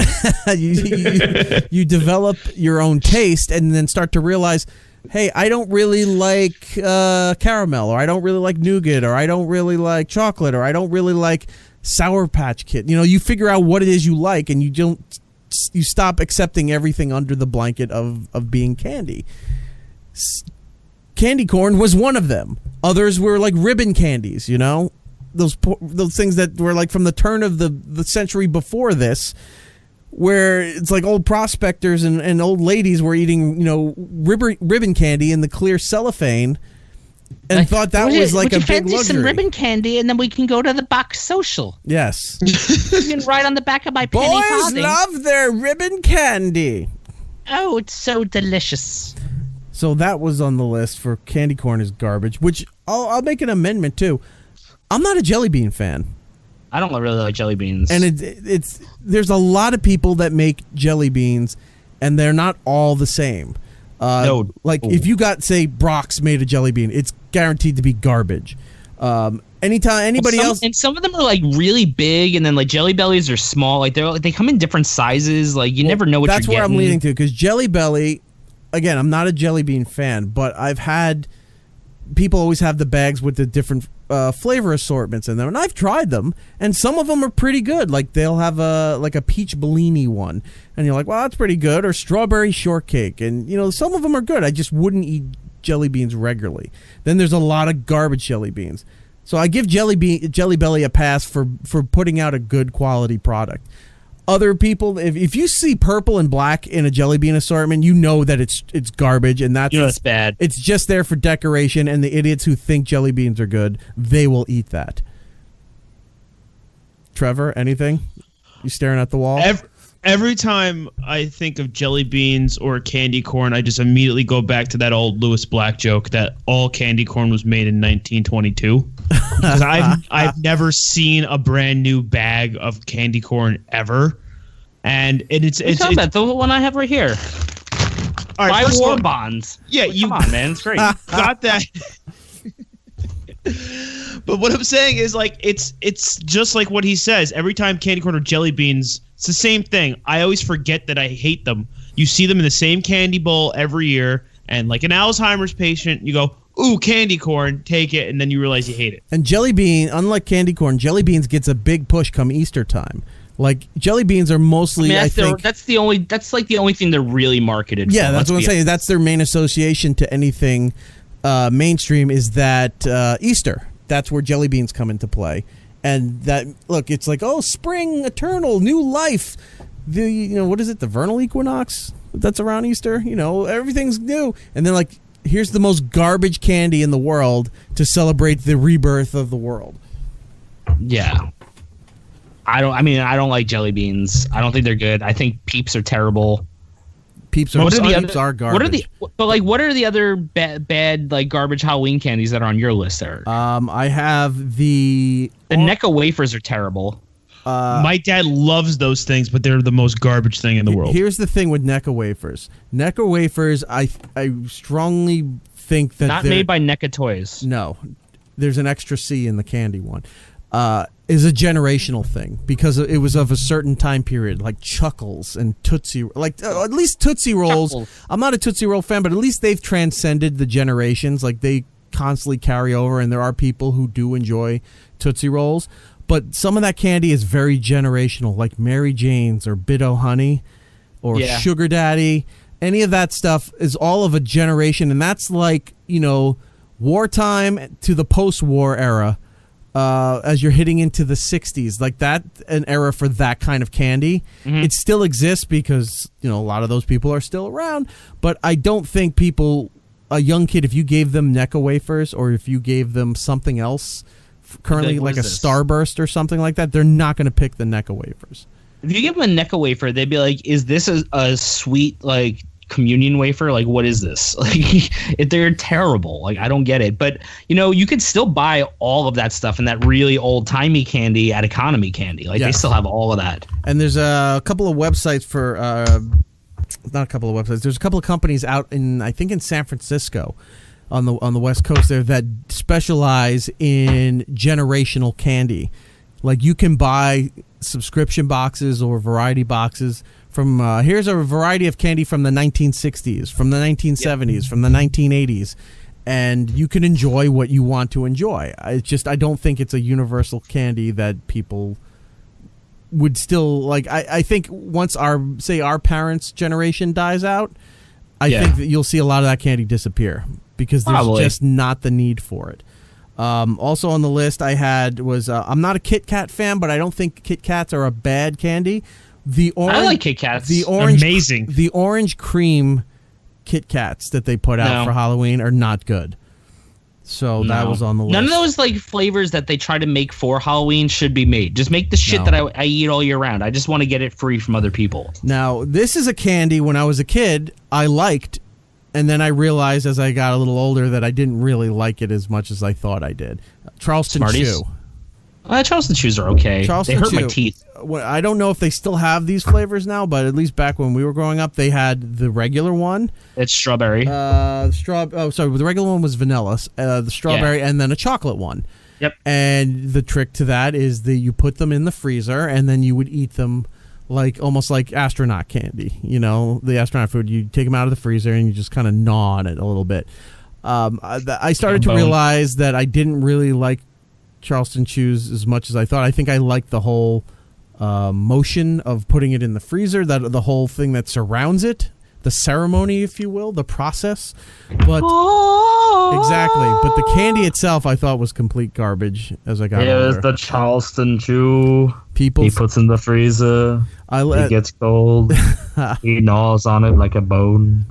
you develop your own taste, and then start to realize, hey, I don't really like caramel, or I don't really like nougat, or I don't really like chocolate, or I don't really like Sour Patch Kid. You figure out what it is you like, and you stop accepting everything under the blanket of being candy. Candy corn was one of them. Others were like ribbon candies, those things that were like from the turn of the century before this, where it's like old prospectors and old ladies were eating, ribbon candy in the clear cellophane, and thought that was like a big luxury. Some ribbon candy, and then we can go to the box social. Yes, you can write on the back of my penny farthing. Boys love their ribbon candy. Oh, it's so delicious. So that was on the list for candy corn is garbage, which I'll make an amendment to. I'm not a jelly bean fan. I don't really like jelly beans. And there's a lot of people that make jelly beans, and they're not all the same. If you got, say, Brock's made a jelly bean, it's guaranteed to be garbage. Anytime anybody else, and some of them are like really big, and then like Jelly Bellies are small. Like they come in different sizes. Like you never know what you're getting. That's where I'm leading to, because Jelly Belly. Again, I'm not a jelly bean fan, but I've had people always have the bags with the different flavor assortments in them, and I've tried them, and some of them are pretty good. Like they'll have a peach Bellini one, and you're like, well, that's pretty good, or strawberry shortcake, and some of them are good. I just wouldn't eat jelly beans regularly. Then there's a lot of garbage jelly beans, so I give Jelly Belly a pass for putting out a good quality product. other people, if you see purple and black in a jelly bean assortment, you know that it's garbage, and it's bad. It's just there for decoration, and the idiots who think jelly beans are good, they will eat that. Trevor, anything? You staring at the wall? Every time I think of jelly beans or candy corn, I just immediately go back to that old Lewis Black joke that all candy corn was made in 1922. Because I've never seen a brand new bag of candy corn ever, and it's about the one I have right here. All right, Buy war bonds. Yeah, come on, man, it's great. Got that. But what I'm saying is, like, it's just like what he says. Every time candy corn or jelly beans, it's the same thing. I always forget that I hate them. You see them in the same candy bowl every year, and like an Alzheimer's patient, you go, ooh, candy corn, take it, and then you realize you hate it. And jelly bean, unlike candy corn, jelly beans gets a big push come Easter time. Like, jelly beans are mostly, I think... That's the only thing they're really marketed for. Yeah, that's what I'm saying. That's their main association to anything mainstream, is that Easter. That's where jelly beans come into play. And that, look, it's like, oh, spring, eternal, new life. What is it, the vernal equinox that's around Easter? Everything's new. And then, like, here's the most garbage candy in the world to celebrate the rebirth of the world. Yeah. I don't like jelly beans. I don't think they're good. I think Peeps are terrible. Peeps are garbage. What are the other bad like garbage Halloween candies that are on your list, Eric? I have the Necco wafers are terrible. My dad loves those things, but they're the most garbage thing in the world. Here's the thing with Necco wafers. Necco wafers, I strongly think that not made by Necco Toys. No, there's an extra C in the candy one. Is a generational thing because it was of a certain time period, like Chuckles and Tootsie. At least Tootsie Rolls. Chuckles. I'm not a Tootsie Roll fan, but at least they've transcended the generations. Like, they constantly carry over, and there are people who do enjoy Tootsie Rolls. But some of that candy is very generational, like Mary Jane's or Bit-O Honey or Sugar Daddy. Any of that stuff is all of a generation, and that's like, wartime to the post-war era. As you're hitting into the 60s, like that, an era for that kind of candy. Mm-hmm. It still exists because, a lot of those people are still around, but I don't think a young kid, if you gave them Necco wafers or if you gave them something else, currently like a Starburst or something like that, they're not going to pick the Necco wafers. If you give them a Necco wafer, they'd be like, is this a sweet, like, communion wafer? Like, what is this? Like, they're terrible. Like, I don't get it. But you could still buy all of that stuff in that really old timey candy at Economy Candy. Like, They still have all of that. And there's a couple of websites for not a couple of websites. There's a couple of companies out in San Francisco on the West Coast there that specialize in generational candy. Like, you can buy subscription boxes or variety boxes from here's a variety of candy from the 1960s, from the 1970s, from the 1980s, and you can enjoy what you want to enjoy. I don't think it's a universal candy that people would still like. I think once our parents' generation dies out, I think that you'll see a lot of that candy disappear because there's just not the need for it. Also on the list I had was I'm not a Kit Kat fan, but I don't think Kit Kats are a bad candy. I like Kit Kats. Amazing. The orange cream Kit Kats that they put out for Halloween are not good. So that was on the list. None of those like flavors that they try to make for Halloween should be made. Just make the shit that I eat all year round. I just want to get it free from other people. Now, this is a candy when I was a kid I liked, and then I realized as I got a little older that I didn't really like it as much as I thought I did. Charleston Smarties? Chew. Charleston Chews are okay. They hurt my teeth. I don't know if they still have these flavors now, but at least back when we were growing up, they had the regular one. It's strawberry. The regular one was vanilla. The strawberry, and then a chocolate one. Yep. And the trick to that is that you put them in the freezer, and then you would eat them almost like astronaut candy. The astronaut food. You take them out of the freezer and you just kind of gnaw on it a little bit. I started to realize that I didn't really like Charleston Chews as much as I thought. I think I liked the whole motion of putting it in the freezer, that the whole thing that surrounds it, the ceremony, if you will, the process. But exactly. But the candy itself, I thought was complete garbage as I got older. Here's the Charleston Chew. He People, puts in the freezer. It gets cold. He gnaws on it like a bone.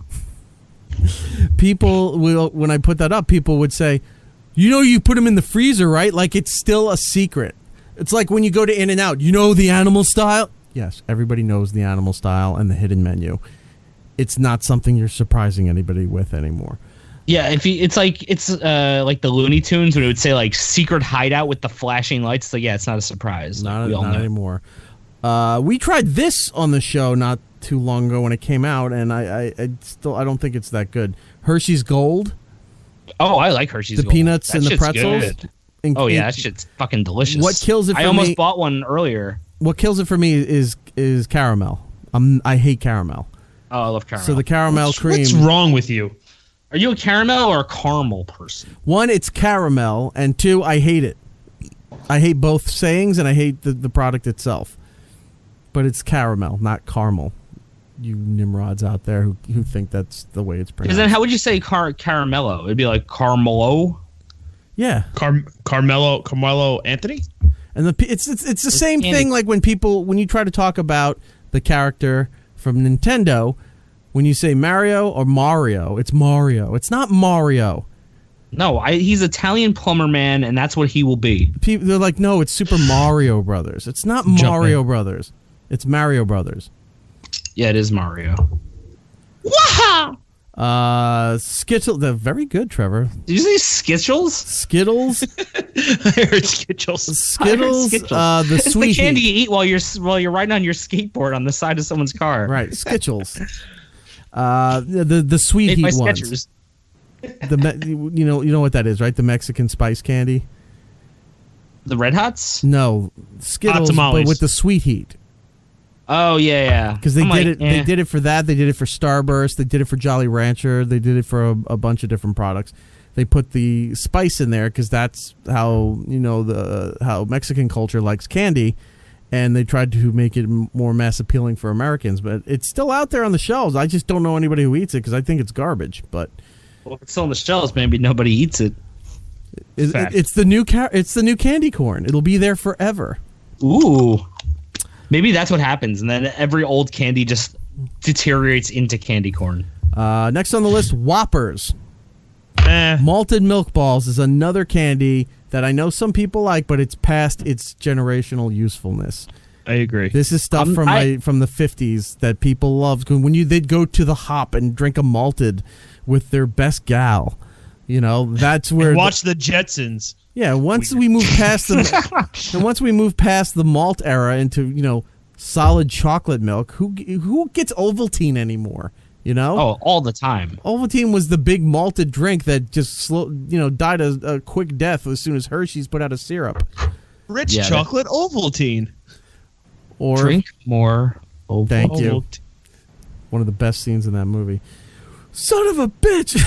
people will, when I put that up, people would say, you put them in the freezer, right? Like it's still a secret. It's like when you go to In-N-Out, the animal style? Yes, everybody knows the animal style and the hidden menu. It's not something you're surprising anybody with anymore. Yeah, it's like the Looney Tunes when it would say like secret hideout with the flashing lights. So yeah, it's not a surprise. Not anymore. We tried this on the show not too long ago when it came out, and I don't think it's that good. Hershey's Gold. Oh, I like Hershey's the Gold. Peanuts That and the shit's pretzels. good. That shit's fucking delicious. What kills it for me? I almost bought one earlier. What kills it for me is caramel. I hate caramel. Oh, I love caramel. So the caramel cream. What's wrong with you? Are you a caramel or a caramel person? One, it's caramel, and two, I hate it. I hate both sayings, and I hate the product itself. But it's caramel, not caramel. You nimrods out there who think that's the way it's pronounced. Because then how would you say caramello? It'd be like Carmelo? Yeah. Carmelo Anthony? And it's the same thing like when you try to talk about the character from Nintendo, when you say Mario or Mario, it's Mario. It's not Mario. No, he's Italian plumber man, and that's what he will be. They're like, no, it's Super Mario Brothers. It's not Mario Brothers. It's Mario Brothers. Yeah, it is Mario. Skittles. They're very good, Trevor. Did you say Skittles? Skittles. I heard Skittles. Skittles. The it's sweet the candy heat. you eat while you're riding on your skateboard on the side of someone's car. Right, Skittles. The sweet Made heat by ones. Skechers. You know what that is, right? The Mexican spice candy. The Red Hots? No, Skittles, Hot tamales. but with the sweet heat. Oh yeah. Because they did it. They did it for that. They did it for Starburst. They did it for Jolly Rancher. They did it for a bunch of different products. They put the spice in there because that's how how Mexican culture likes candy, and they tried to make it more mass appealing for Americans. But it's still out there on the shelves. I just don't know anybody who eats it because I think it's garbage. But well, if it's still on the shelves, maybe nobody eats it. It's the new candy corn. It'll be there forever. Ooh. Maybe that's what happens, and then every old candy just deteriorates into candy corn. Next on the list, Whoppers. Malted milk balls is another candy that I know some people like, but it's past its generational usefulness. I agree. This is stuff from the 50s that people loved. They'd go to the Hop and drink a malted with their best gal. That's where watch the Jetsons. Yeah, once we move past the malt era into solid chocolate milk, who gets Ovaltine anymore? Oh, all the time. Ovaltine was the big malted drink that just died a quick death as soon as Hershey's put out a syrup. Rich chocolate Ovaltine. Or drink more Ovaltine. Thank you. One of the best scenes in that movie. Son of a bitch.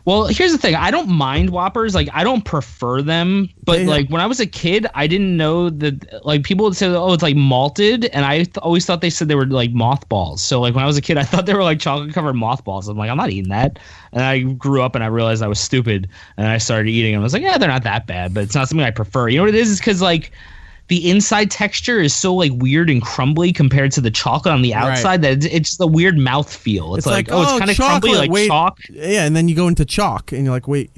Well, here's the thing. I don't mind Whoppers. Like, I don't prefer them. But, when I was a kid, I didn't know that, people would say, oh, it's, malted. And I always thought they said they were, mothballs. So, when I was a kid, I thought they were, chocolate-covered mothballs. I'm like, I'm not eating that. And I grew up and I realized I was stupid. And I started eating them. I was like, yeah, they're not that bad. But it's not something I prefer. You know what it is? It's because, the inside texture is so weird and crumbly compared to the chocolate on the outside that it's just a weird mouth feel. It's it's kind of crumbly like chalk. Yeah, and then you go into chalk and you're like, wait,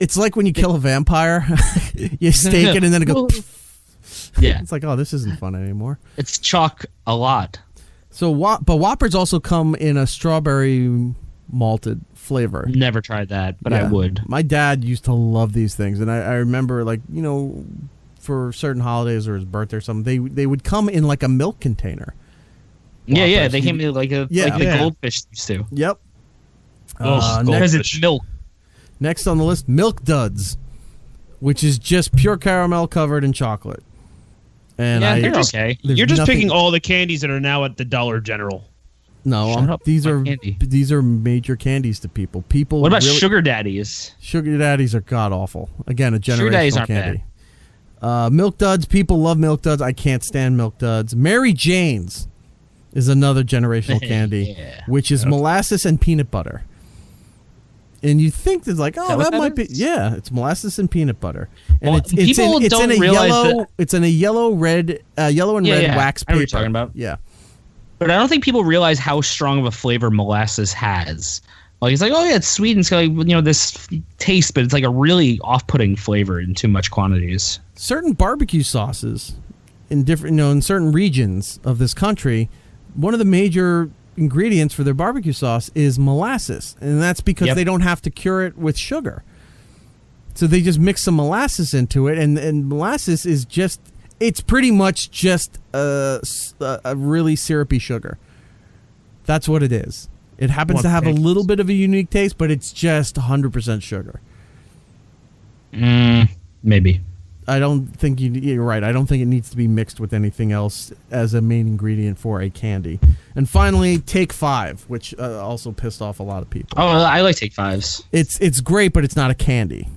it's like when you kill a vampire, you stake it and then it goes. Yeah, it's like, oh, this isn't fun anymore. It's chalk a lot. So but Whoppers also come in a strawberry malted flavor. Never tried that, but I would. My dad used to love these things, and I remember for certain holidays or his birthday or something, they would come in a milk container. Whoppers. Yeah, they came in like the goldfish used to. Yep. Because it's milk. Next on the list, Milk Duds, which is just pure caramel covered in chocolate. And they're okay. You're just picking all the candies that are now at the Dollar General. No, these are major candies to people. What about Sugar Daddies? Sugar Daddies are god awful. Again, a generational Sugar Daddies aren't candy. Bad. Milk Duds, people love Milk Duds. I can't stand Milk Duds. Mary Jane's. is another generational candy, which is molasses and peanut butter. And you think there's like, oh, that might be, yeah, it's molasses and peanut butter, and it's in a yellow and red wax paper. I know what you're talking about. Yeah, but I don't think people realize how strong of a flavor molasses has. Like it's like, oh yeah, it's sweet and it's got like, this taste, but it's like a really off-putting flavor in too much quantities. Certain barbecue sauces in different, in certain regions of this country, one of the major ingredients for their barbecue sauce is molasses, and that's because they don't have to cure it with sugar. So they just mix some molasses into it, and molasses is just, it's pretty much just a really syrupy sugar. That's what it is. It happens to have a little bit of a unique taste, but it's just 100% sugar. Maybe. I don't think you're right. I don't think it needs to be mixed with anything else as a main ingredient for a candy. And finally, Take 5, which also pissed off a lot of people. Oh, I like Take 5s. It's great, but it's not a candy.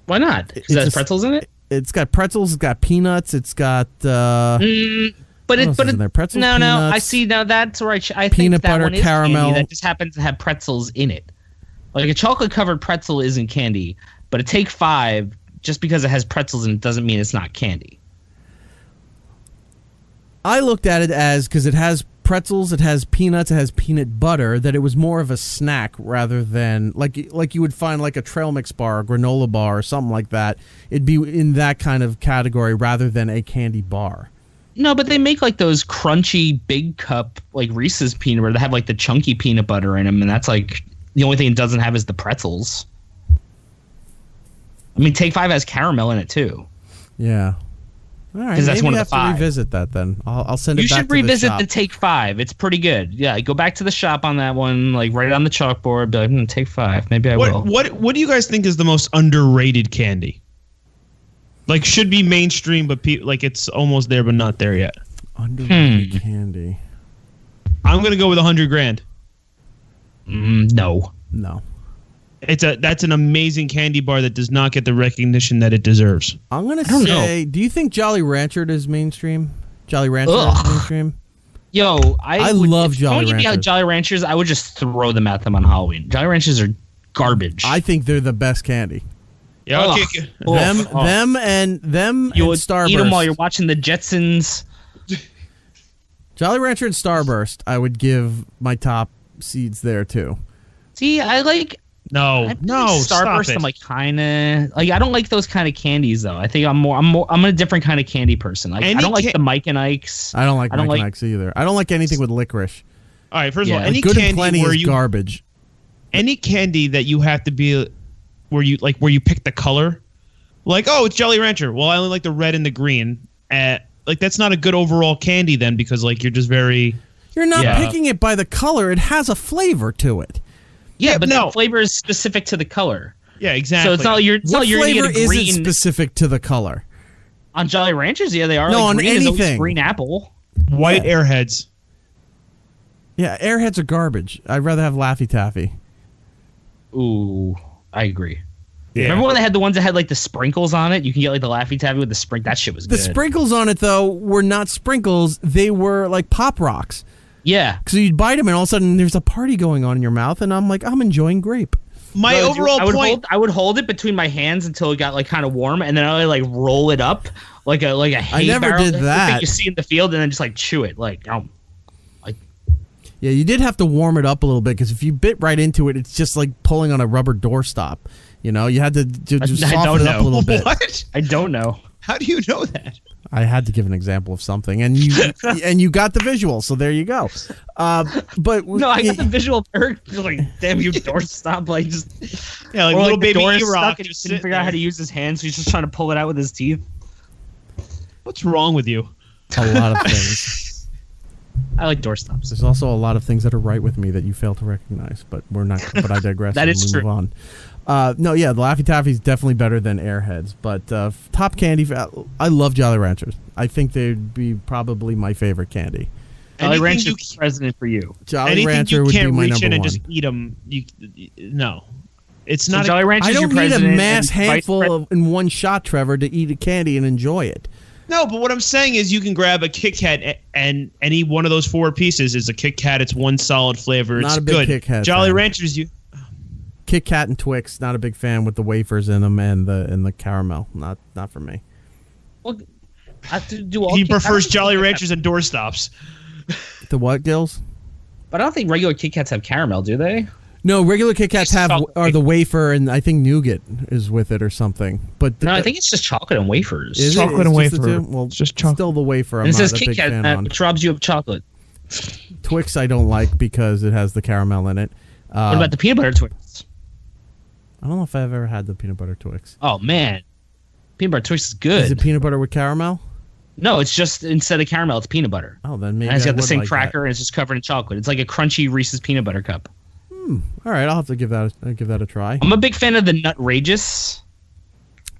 Why not? Because it has pretzels in it? It's got pretzels, it's got peanuts, it's got pretzels, peanuts. I see. Now that's where I think peanut that butter, one is caramel. Candy that just happens to have pretzels in it. Like a chocolate covered pretzel isn't candy, but a Take 5, just because it has pretzels in it doesn't mean it's not candy. I looked at it as, because it has pretzels, it has peanuts, it has peanut butter, that it was more of a snack rather than like you would find like a trail mix bar, a granola bar, or something like that. It'd be in that kind of category rather than a candy bar. No, but they make like those crunchy big cup like Reese's peanut butter that have like the chunky peanut butter in them, and that's like the only thing it doesn't have is the pretzels. I mean, Take 5 has caramel in it too. Yeah. All right. Because that's maybe one you of the have 5. to revisit that then. I'll send it You back should to the revisit shop. the Take 5. It's pretty good. Yeah, go back to the shop on that one. Like write it on the chalkboard. Be like, Take 5. Maybe I will. What do you guys think is the most underrated candy? Like should be mainstream, but like it's almost there but not there yet. Underrated candy. I'm gonna go with $100,000. No. That's an amazing candy bar that does not get the recognition that it deserves. I'm gonna say, do you think Jolly Rancher is mainstream? Jolly Rancher is mainstream? Yo, I love Jolly Ranchers. Jolly Ranchers, I would just throw them at them on Halloween. Jolly Ranchers are garbage. I think they're the best candy. Yeah, okay. Them and you would Starburst. Eat them while you're watching the Jetsons. Jolly Rancher and Starburst, I would give my top seeds there too. See, I like Starburst. Stop it. I'm like kind of like I don't like those kind of candies though. I think I'm a different kind of candy person. Like I don't like the Mike and Ike's. I don't like Mike and Ike's either. I don't like anything with licorice. All right, first of all, any Good candy and Plenty where is garbage. Any candy that you have to be where you pick the color, like it's Jolly Rancher. Well, I only like the red and the green. Like that's not a good overall candy then because like you're just very. You're not picking it by the color. It has a flavor to it. Yeah, but the flavor is specific to the color. Yeah, exactly. So it's not you're. What flavor isn't specific to the color? On Jolly Ranchers, yeah, they are. No, like on green anything. Is green apple. White Airheads. Yeah, Airheads are garbage. I'd rather have Laffy Taffy. Ooh, I agree. Yeah. Remember when they had the ones that had like the sprinkles on it? You can get like the Laffy Taffy with the sprinkle. That shit was good. The sprinkles on it though were not sprinkles. They were like Pop Rocks. Yeah. So you'd bite them and all of a sudden there's a party going on in your mouth and I'm like, I'm enjoying grape. My overall point. I would hold it between my hands until it got like kind of warm, and then I would like roll it up like a hay I never barrel did that. Like you see in the field, and then just like chew it Yeah, you did have to warm it up a little bit because if you bit right into it, it's just like pulling on a rubber doorstop. You know, you had to just soften it up a little bit. What? I don't know. How do you know that? I had to give an example of something, and you got the visual, so there you go. But no, I got the visual. Eric, like, damn you, doorstop! Like just like or, little baby E-Rock, and he couldn't figure out how to use his hands, so he's just trying to pull it out with his teeth. What's wrong with you? A lot of things. I like doorstops. There's also a lot of things that are right with me that you fail to recognize, but we're not. But I digress. That is true. Move on. The Laffy Taffy is definitely better than Airheads, but top candy. I love Jolly Ranchers. I think they'd be probably my favorite candy. Jolly Rancher is president for you. Jolly Rancher would be my number one. And just eat them. No, it's not. Jolly Rancher. I don't need a mass handful in one shot, Trevor, to eat a candy and enjoy it. No, but what I'm saying is you can grab a Kit Kat and any one of those 4 pieces is a Kit Kat. It's one solid flavor. It's Not a big good. Kit Kat Jolly fan. Ranchers, Kit Kat and Twix, not a big fan with the wafers in them and the caramel. Not for me. Well, I have to do all he Kit- prefers I don't Jolly think Ranchers and doorstops. The what, Gills? But I don't think regular Kit Kats have caramel, do they? No, regular Kit Kats are the wafer, and I think nougat is with it or something. But No, I think it's just chocolate and wafers. is it? chocolate It's and just the wafer. two? Well, It's just chocolate. Still the wafer. I'm And it not says a Kit big Kat, fan on. which robs you of chocolate. Twix I don't like because it has the caramel in it. What about the peanut butter Twix? I don't know if I've ever had the peanut butter Twix. Oh, man. Peanut butter Twix is good. Is it peanut butter with caramel? No, it's just instead of caramel, it's peanut butter. Oh, then maybe And it's I got the would same like cracker and it's just covered in chocolate. It's like a crunchy Reese's peanut butter cup. that. All right, I'll have to give that a try. I'm a big fan of the Nutrageous.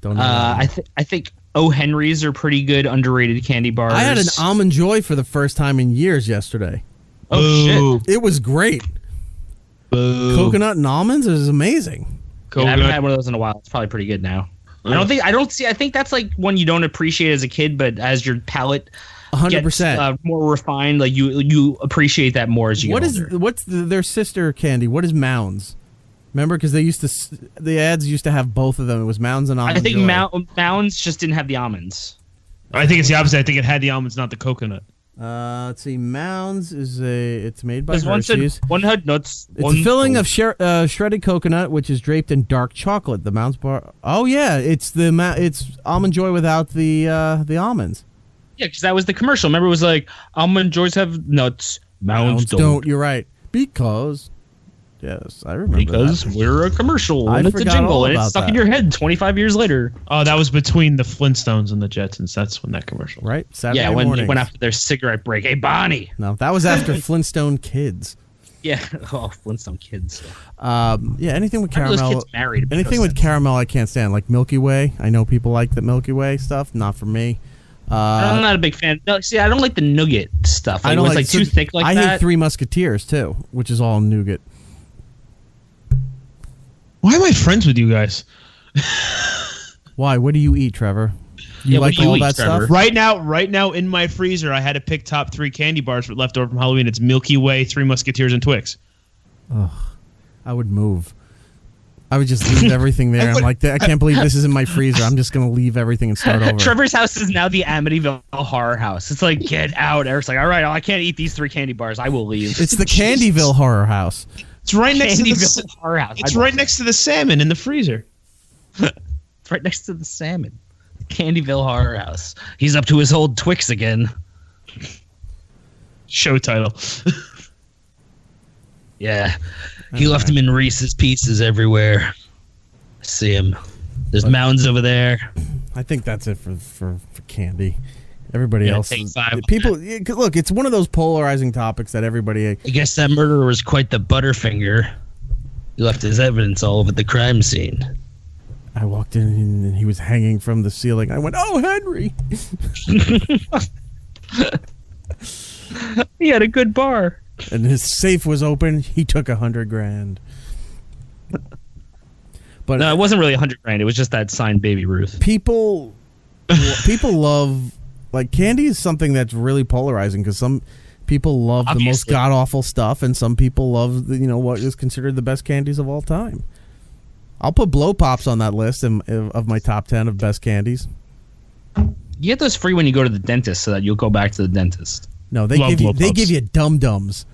Don't know. I think O. Henry's are pretty good underrated candy bars. I had an Almond Joy for the first time in years yesterday. Oh shit! It was great. Boo. Coconut and almonds is amazing. Yeah, I haven't had one of those in a while. It's probably pretty good now. I think that's like one you don't appreciate as a kid, but as your palate 100%. more refined, like you appreciate that more as you get older. What's their sister candy? What is Mounds? Remember, because the ads used to have both of them. It was Mounds and Almond I think Joy. Mounds just didn't have the almonds. I think it's the opposite. I think it had the almonds, not the coconut. Let's see. Mounds it's made by There's Hershey's. one had nuts. It's a filling of shredded coconut, which is draped in dark chocolate. The Mounds bar. Oh yeah, it's Almond Joy without the almonds. Yeah, because that was the commercial. Remember, it was like Almond Joys have nuts, Mounds don't. You're right. Because yes, I remember Because that. we're a commercial I and it's a forgot all jingle and about it's stuck that. in your head 25 years later. Oh, that was between the Flintstones and the Jetsons. That's when that commercial. Right. Saturday Yeah, when mornings. went after their cigarette break. Hey, Bonnie. No, that was after Flintstone Kids. Yeah. Oh, Flintstone Kids. Yeah, anything with Remember caramel. those kids married. Anything with caramel, I can't stand. Like Milky Way. I know people like the Milky Way stuff. Not for me. I'm not a big fan. No, see, I don't like the nougat stuff. Like, I don't when it's so too thick like I that. hate Three Musketeers too, which is all nougat. Why am I friends with you guys? Why? What do you eat, Trevor? You Yeah, what like do you all eat, that Trevor? stuff? Right now in my freezer, I had to pick top 3 candy bars left over from Halloween. It's Milky Way, Three Musketeers, and Twix. I would move. I would just leave everything there. I'm like, I can't believe this is in my freezer. I'm just gonna leave everything and start over. Trevor's house is now the Amityville horror house. It's like, get out. Eric's like, all right, I can't eat these 3 candy bars. I will leave. It's the Candyville horror house. It's right next to Candyville the. horror house. It's right next to the salmon in the freezer. It's right next to the salmon. Candyville horror house. He's up to his old Twix again. Show title. Yeah. He left him in Reese's Pieces everywhere. I see him. There's mounds over there. I think that's it for candy. Everybody Yeah, else, take 5 on people. Look, it's one of those polarizing topics that everybody. I guess that murderer was quite the butterfinger. He left his evidence all over the crime scene. I walked in and he was hanging from the ceiling. I went, "Oh, Henry!" He had a good bar. And his safe was open. He took $100,000. But No, it wasn't really $100,000. It was just that signed Baby Ruth. people love, like, candy is something that's really polarizing because some people love the most Obviously. god awful stuff, and some people love what is considered the best candies of all time. I'll put Blow Pops on that list of my top 10 of best candies. You get those free when you go to the dentist so that you'll go back to the dentist. No, they Love give you Blow Pops. Dum Dums.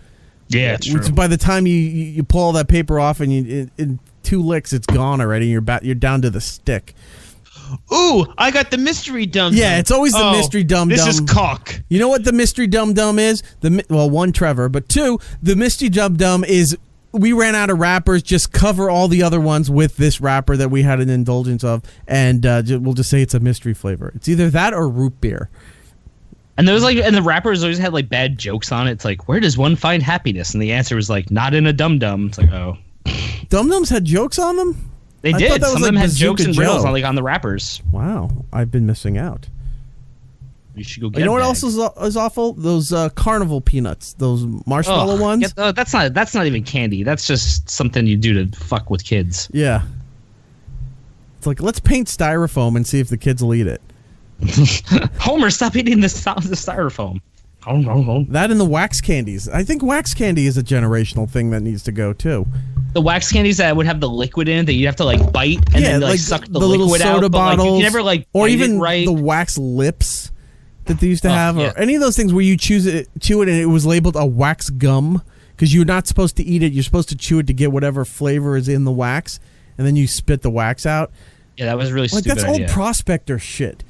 Yeah, it's true. Which by the time you pull all that paper off and in 2 licks it's gone already. You're down to the stick. Ooh, I got the mystery dum. Yeah, it's always the mystery dum This dum. is cock. You know what the mystery dum dum is? One, Trevor, but 2, the mystery dum dum is we ran out of wrappers. Just cover all the other ones with this wrapper that we had an indulgence of, and we'll just say it's a mystery flavor. It's either that or root beer. And there was and the rappers always had like bad jokes on it. It's like, where does one find happiness? And the answer was like, not in a dum dum. It's like, oh, Dum Dums had jokes on them? they I did. thought that Some was of them like had jokes and Bazooka riddles Joe. on the rappers. Wow, I've been missing out. You should go get. You know what a else bag. is awful? Those carnival peanuts, those marshmallow Ugh, ones. that's not even candy. That's just something you do to fuck with kids. Yeah. It's like, let's paint styrofoam and see if the kids will eat it. Homer, stop eating the styrofoam. That and the wax candies. I think wax candy is a generational thing that needs to go too. The wax candies that would have the liquid in it that you'd have to like bite and then like suck the little liquid soda out. bottles, but like, you never like or bite even it right. the wax lips that they used to have, yeah. or any of those things where you chew it and it was labeled a wax gum because you're not supposed to eat it. You're supposed to chew it to get whatever flavor is in the wax, and then you spit the wax out. Yeah, that was really like stupid. That's idea. old prospector shit.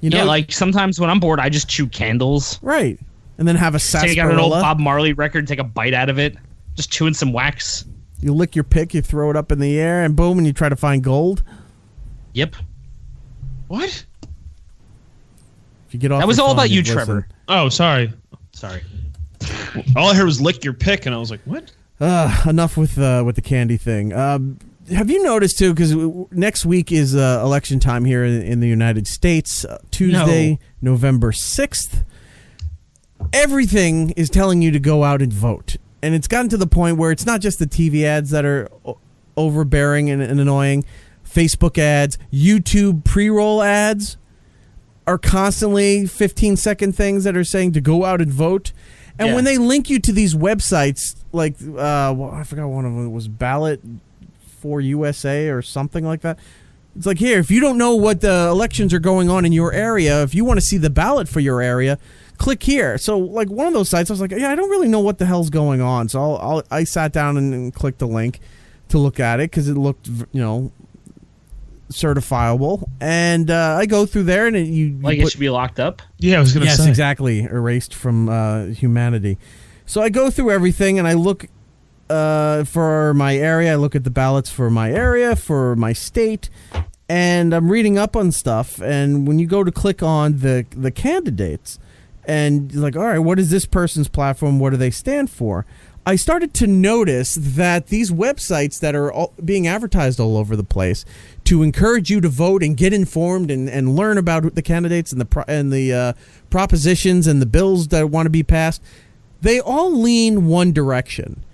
You know, yeah, like sometimes when I'm bored, I just chew candles. Right. And then have a sarsaparilla. Take out an old Bob Marley record, take a bite out of it, just chewing some wax. You lick your pick, you throw it up in the air, and boom, and you try to find gold. Yep. What? If you get off that was your all phone, about you, listen. Trevor. Oh, sorry. Sorry. All I heard was lick your pick, and I was like, what? Enough with the candy thing. Have you noticed too? Because next week is election time here in the United States. Tuesday, November 6th. Everything is telling you to go out and vote, and it's gotten to the point where it's not just the TV ads that are overbearing and annoying. Facebook ads, YouTube pre-roll ads are constantly 15-second things that are saying to go out and vote. And when they link you to these websites, like I forgot one of them was Ballot for USA or something like that. It's like, here, if you don't know what the elections are going on in your area, if you want to see the ballot for your area, click here. So, like, one of those sites, I was like, yeah, I don't really know what the hell's going on. So I sat down and clicked the link to look at it because it looked, certifiable. And I go through there and it should be locked up? Yeah, I was going to say. Yes, exactly. Erased from humanity. So I go through everything and I look for my area. I look at the ballots for my area, for my state, and I'm reading up on stuff. And when you go to click on the candidates, and you're like, all right, what is this person's platform? What do they stand for? I started to notice that these websites that are being advertised all over the place to encourage you to vote and get informed and learn about the candidates and the propositions and the bills that want to be passed, they all lean one direction.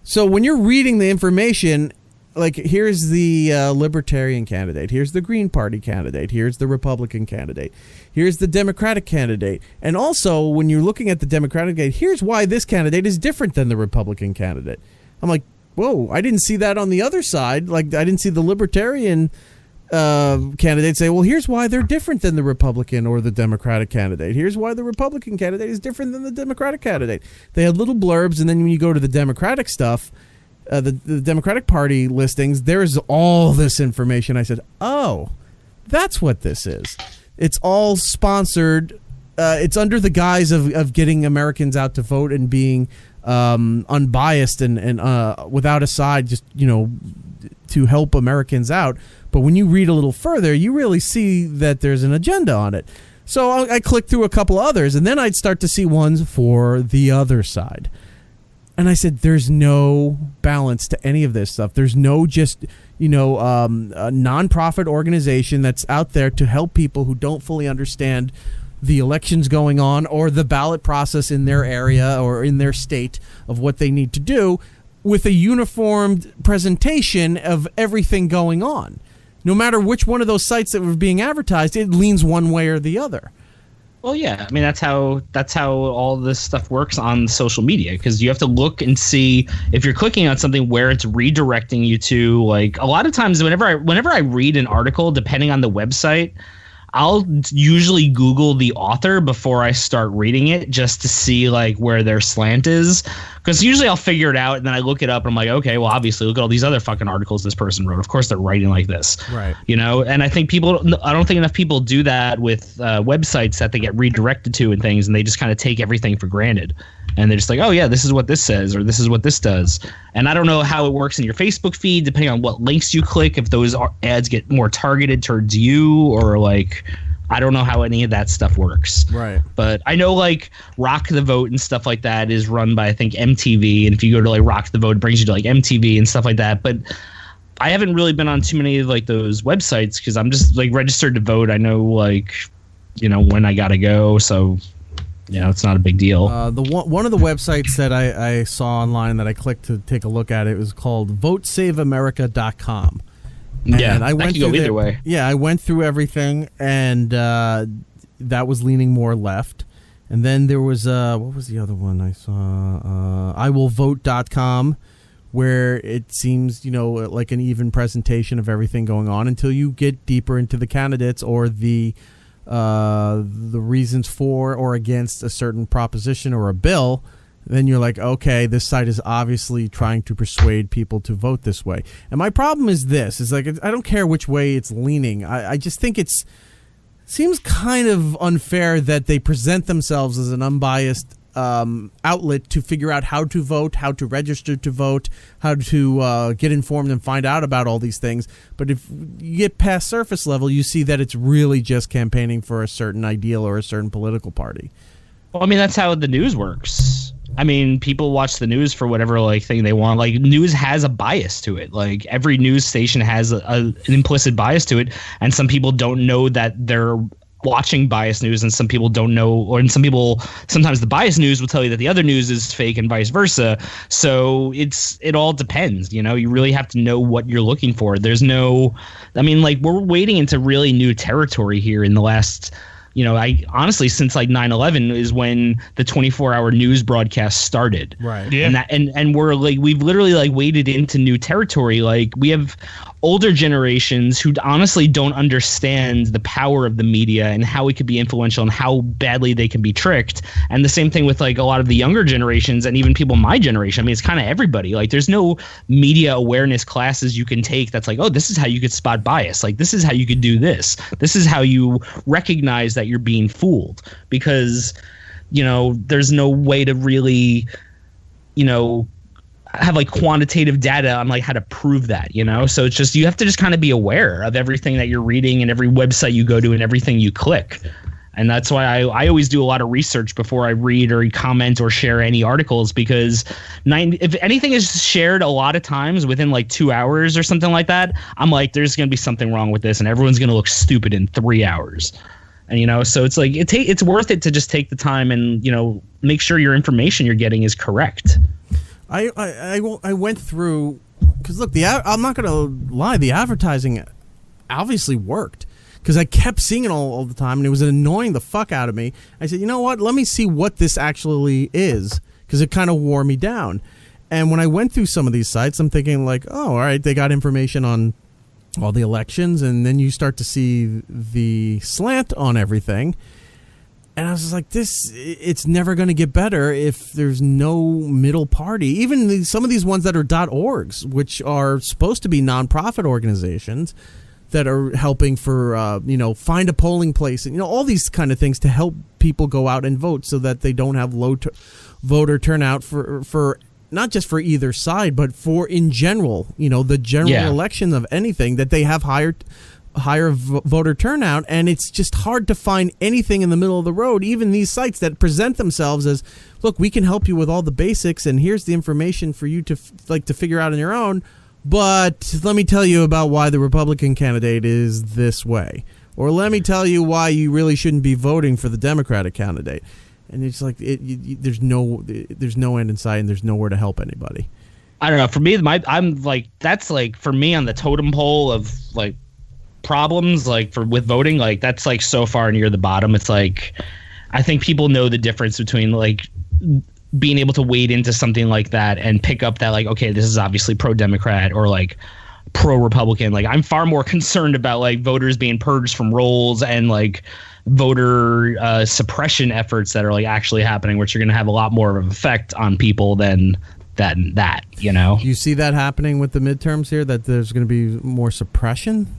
So when you're reading the information, like, here's the Libertarian candidate, here's the Green Party candidate, here's the Republican candidate, here's the Democratic candidate. And also, when you're looking at the Democratic candidate, here's why this candidate is different than the Republican candidate. I'm like, whoa, I didn't see that on the other side. Like, I didn't see the Libertarian candidate say, well, here's why they're different than the Republican or the Democratic candidate. Here's why the Republican candidate is different than the Democratic candidate. They had little blurbs, and then when you go to the Democratic stuff, the Democratic Party listings, there's all this information. I said, oh, that's what this is. It's all sponsored. It's under the guise of getting Americans out to vote and being unbiased and without a side, just, to help Americans out. But when you read a little further, you really see that there's an agenda on it. So I clicked through a couple others, and then I'd start to see ones for the other side. And I said, there's no balance to any of this stuff. There's no just, a nonprofit organization that's out there to help people who don't fully understand the elections going on or the ballot process in their area or in their state of what they need to do with a uniformed presentation of everything going on. No matter which one of those sites that were being advertised, it leans one way or the other. Well, yeah. I mean, that's how all this stuff works on social media, because you have to look and see if you're clicking on something where it's redirecting you to, like, a lot of times whenever I read an article, depending on the website, I'll usually Google the author before I start reading it just to see, like, where their slant is. Because usually I'll figure it out, and then I look it up, and I'm like, okay, well, obviously, look at all these other fucking articles this person wrote. Of course they're writing like this. Right. And I think I don't think enough people do that with websites that they get redirected to and things, and they just kind of take everything for granted. And they're just like, oh, yeah, this is what this says, or this is what this does. And I don't know how it works in your Facebook feed, depending on what links you click, if those ads get more targeted towards you, or, like, I don't know how any of that stuff works. Right. But I know, like, Rock the Vote and stuff like that is run by, I think, MTV. And if you go to, like, Rock the Vote, it brings you to, like, MTV and stuff like that. But I haven't really been on too many of, like, those websites because I'm just, like, registered to vote. I know, like, when I got to go. So, it's not a big deal. One of the websites that I saw online that I clicked to take a look at, it was called votesaveamerica.com. And I went through either way. Yeah, I went through everything, and that was leaning more left. And then there was what was the other one I saw? IWillVote.com, where it seems, like an even presentation of everything going on until you get deeper into the candidates or the reasons for or against a certain proposition or a bill. Then you're like, okay, this site is obviously trying to persuade people to vote this way. And my problem is this, is like, I don't care which way it's leaning. I just think seems kind of unfair that they present themselves as an unbiased outlet to figure out how to vote, how to register to vote, how to get informed and find out about all these things. But if you get past surface level, you see that it's really just campaigning for a certain ideal or a certain political party. Well, I mean, that's how the news works. I mean, people watch the news for whatever thing they want. Like, news has a bias to it. Like, every news station has an implicit bias to it, and some people don't know that they're watching biased news, and some people don't know, sometimes the biased news will tell you that the other news is fake and vice versa. So it all depends. You really have to know what you're looking for. We're wading into really new territory here in the last. I honestly, since 9/11 is when the 24-hour news broadcast started. Right. Yeah. And we've literally waded into new territory. Like, we have older generations who honestly don't understand the power of the media and how it could be influential and how badly they can be tricked. And the same thing with a lot of the younger generations and even people my generation. I mean, it's kind of everybody. There's no media awareness classes you can take that's oh, this is how you could spot bias. This is how you could do this. This is how you recognize that you're being fooled, because there's no way to really have quantitative data on how to prove that, so it's just, you have to just kind of be aware of everything that you're reading and every website you go to and everything you click. And that's why I always do a lot of research before I read or comment or share any articles, because if anything is shared a lot of times within 2 hours or something like that, I'm there's going to be something wrong with this and everyone's going to look stupid in 3 hours. And, so it's it's worth it to just take the time and, make sure your information you're getting is correct. I went through, because look, I'm not going to lie, the advertising obviously worked, because I kept seeing it all the time, and it was annoying the fuck out of me. I said, you know what, let me see what this actually is, because it kind of wore me down. And when I went through some of these sites, I'm thinking oh, all right, they got information on all the elections, and then you start to see the slant on everything. And I was just like, it's never going to get better if there's no middle party. Even some of these ones that are .orgs, which are supposed to be nonprofit organizations that are helping for, find a polling place, and, all these kind of things to help people go out and vote so that they don't have low voter turnout for not just for either side, but for in general, the general election of anything, that they have higher voter turnout. And it's just hard to find anything in the middle of the road. Even these sites that present themselves as, look, we can help you with all the basics, and here's the information for you to to figure out on your own, but let me tell you about why the Republican candidate is this way, or let me tell you why you really shouldn't be voting for the Democratic candidate. And it's there's no end in sight, and there's nowhere to help anybody. I don't know. For me, I'm that's for me on the totem pole of problems with voting, that's so far near the bottom. It's I think people know the difference between being able to wade into something like that and pick up that okay, this is obviously pro-Democrat or pro-Republican. I'm far more concerned about voters being purged from rolls and voter suppression efforts that are actually happening, which are going to have a lot more of an effect on people than that. You see that happening with the midterms here, that there's going to be more suppression?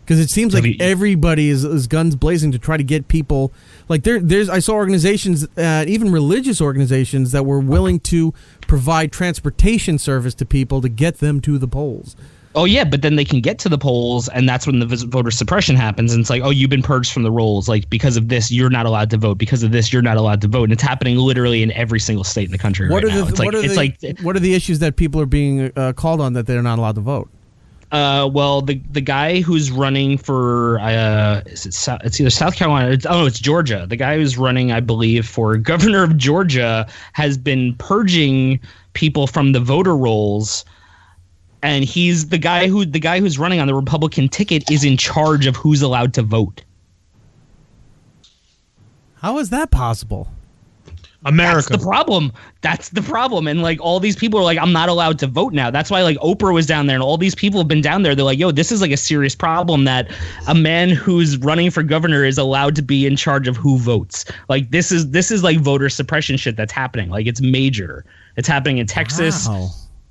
Because it seems like everybody is guns blazing to try to get people. I saw organizations, even religious organizations, that were willing to provide transportation service to people to get them to the polls. Oh, yeah, but then they can get to the polls, and that's when the voter suppression happens. And it's oh, you've been purged from the rolls. Because of this, you're not allowed to vote. Because of this, you're not allowed to vote. And it's happening literally in every single state in the country right now. What are the issues that people are being called on that they're not allowed to vote? Well, the guy who's running for it's either South Carolina. It's Georgia. The guy who's running, I believe, for governor of Georgia has been purging people from the voter rolls and he's the guy who's running on the Republican ticket is in charge of who's allowed to vote. How is that possible? America. That's the problem. And like all these people are like, I'm not allowed to vote now. That's why like Oprah was down there and all these people have been down there. They're like, yo, this is like a serious problem that a man who's running for governor is allowed to be in charge of who votes. Like this is like voter suppression shit that's happening. Like it's major. It's happening in Texas.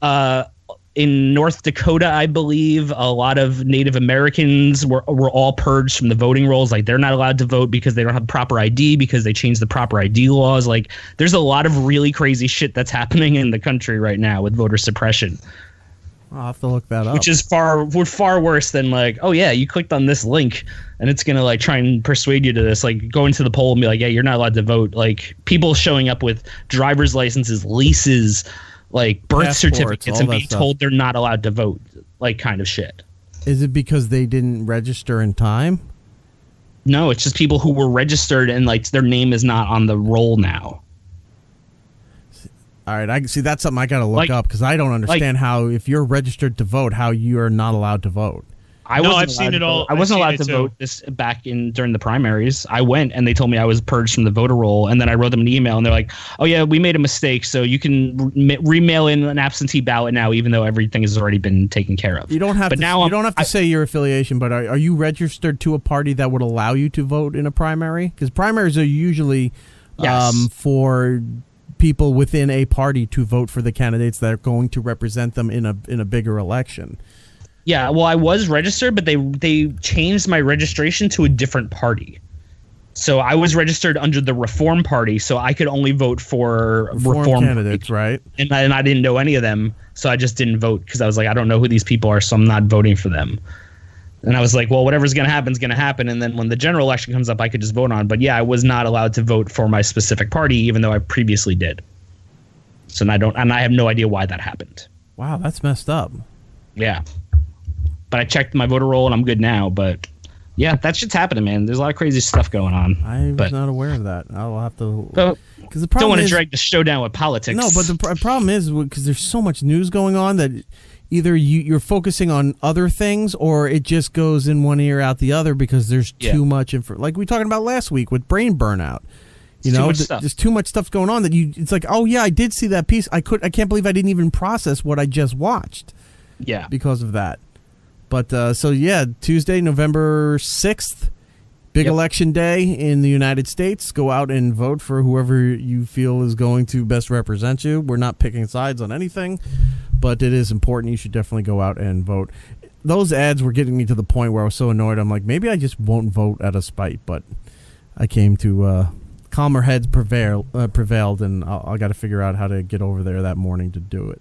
Wow. In North Dakota, I believe a lot of Native Americans were all purged from the voting rolls. Like they're not allowed to vote because they don't have proper ID, because they changed the proper ID laws. Like there's a lot of really crazy shit that's happening in the country right now with voter suppression. I'll have to look that up. Which is far worse than like, oh yeah, you clicked on this link and it's gonna like try and persuade you to this. Like go into the poll and be like, yeah, you're not allowed to vote. Like people showing up with driver's licenses, leases, like birth Passports, certificates, and being told they're not allowed to vote, like kind of shit. Is it because they didn't register in time? No, it's just people who were registered and like their name is not on the roll now. All right, I see that's something I got to look up because I don't understand how if you're registered to vote, how you are not allowed to vote. I've seen it all. I wasn't allowed to vote during the primaries. I went and they told me I was purged from the voter roll, and then I wrote them an email and they're like, "Oh yeah, we made a mistake, so you can remail in an absentee ballot now, even though everything has already been taken care of." You don't have to say your affiliation, but are you registered to a party that would allow you to vote in a primary? Because primaries are usually for people within a party to vote for the candidates that are going to represent them in a bigger election. Yeah, well, I was registered, but they changed my registration to a different party. So I was registered under the Reform Party, so I could only vote for Reform candidates, right? And I didn't know any of them, so I just didn't vote because I was like, I don't know who these people are, so I'm not voting for them. And I was like, well, whatever's going to happen is going to happen. And then when the general election comes up, I could just vote on. But yeah, I was not allowed to vote for my specific party, even though I previously did. So I have no idea why that happened. Wow, that's messed up. Yeah. But I checked my voter roll and I'm good now. But yeah, that shit's happening, man. There's a lot of crazy stuff going on. I was not aware of that. I'll have to. Because the problem don't want to drag the show down with politics. No, but the problem is because there's so much news going on that either you're focusing on other things or it just goes in one ear out the other because there's too much info. Like we talked about last week with brain burnout. There's too much stuff going on that it's like, oh yeah, I did see that piece. I can't believe I didn't even process what I just watched. Yeah. Because of that. But Tuesday, November 6th, big election day in the United States. Go out and vote for whoever you feel is going to best represent you. We're not picking sides on anything, but it is important. You should definitely go out and vote. Those ads were getting me to the point where I was so annoyed. I'm like, maybe I just won't vote out of spite, but I came to calmer heads prevailed, and I got to figure out how to get over there that morning to do it.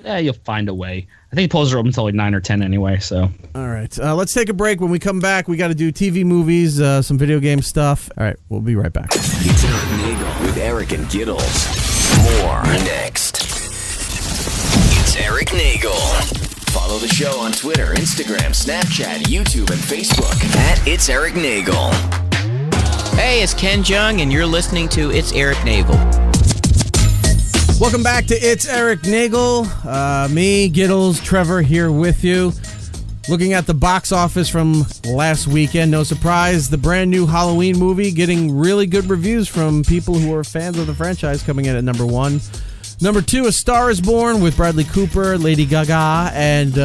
Yeah, you'll find a way. I think polls are open until like 9 or 10 anyway, so. All right. Let's take a break. When we come back, we got to do TV, movies, some video game stuff. All right. We'll be right back. It's Erik Nagel with Erik and Giddles. More next. It's Erik Nagel. Follow the show on Twitter, Instagram, Snapchat, YouTube, and Facebook at It's Erik Nagel. Hey, it's Ken Jeong, and you're listening to It's Erik Nagel. Welcome back to It's Erik Nagel. Me, Giddles, Trevor here with you. Looking at the box office from last weekend. No surprise, the brand new Halloween movie getting really good reviews from people who are fans of the franchise, coming in at number 1. Number 2, A Star is Born with Bradley Cooper, Lady Gaga, and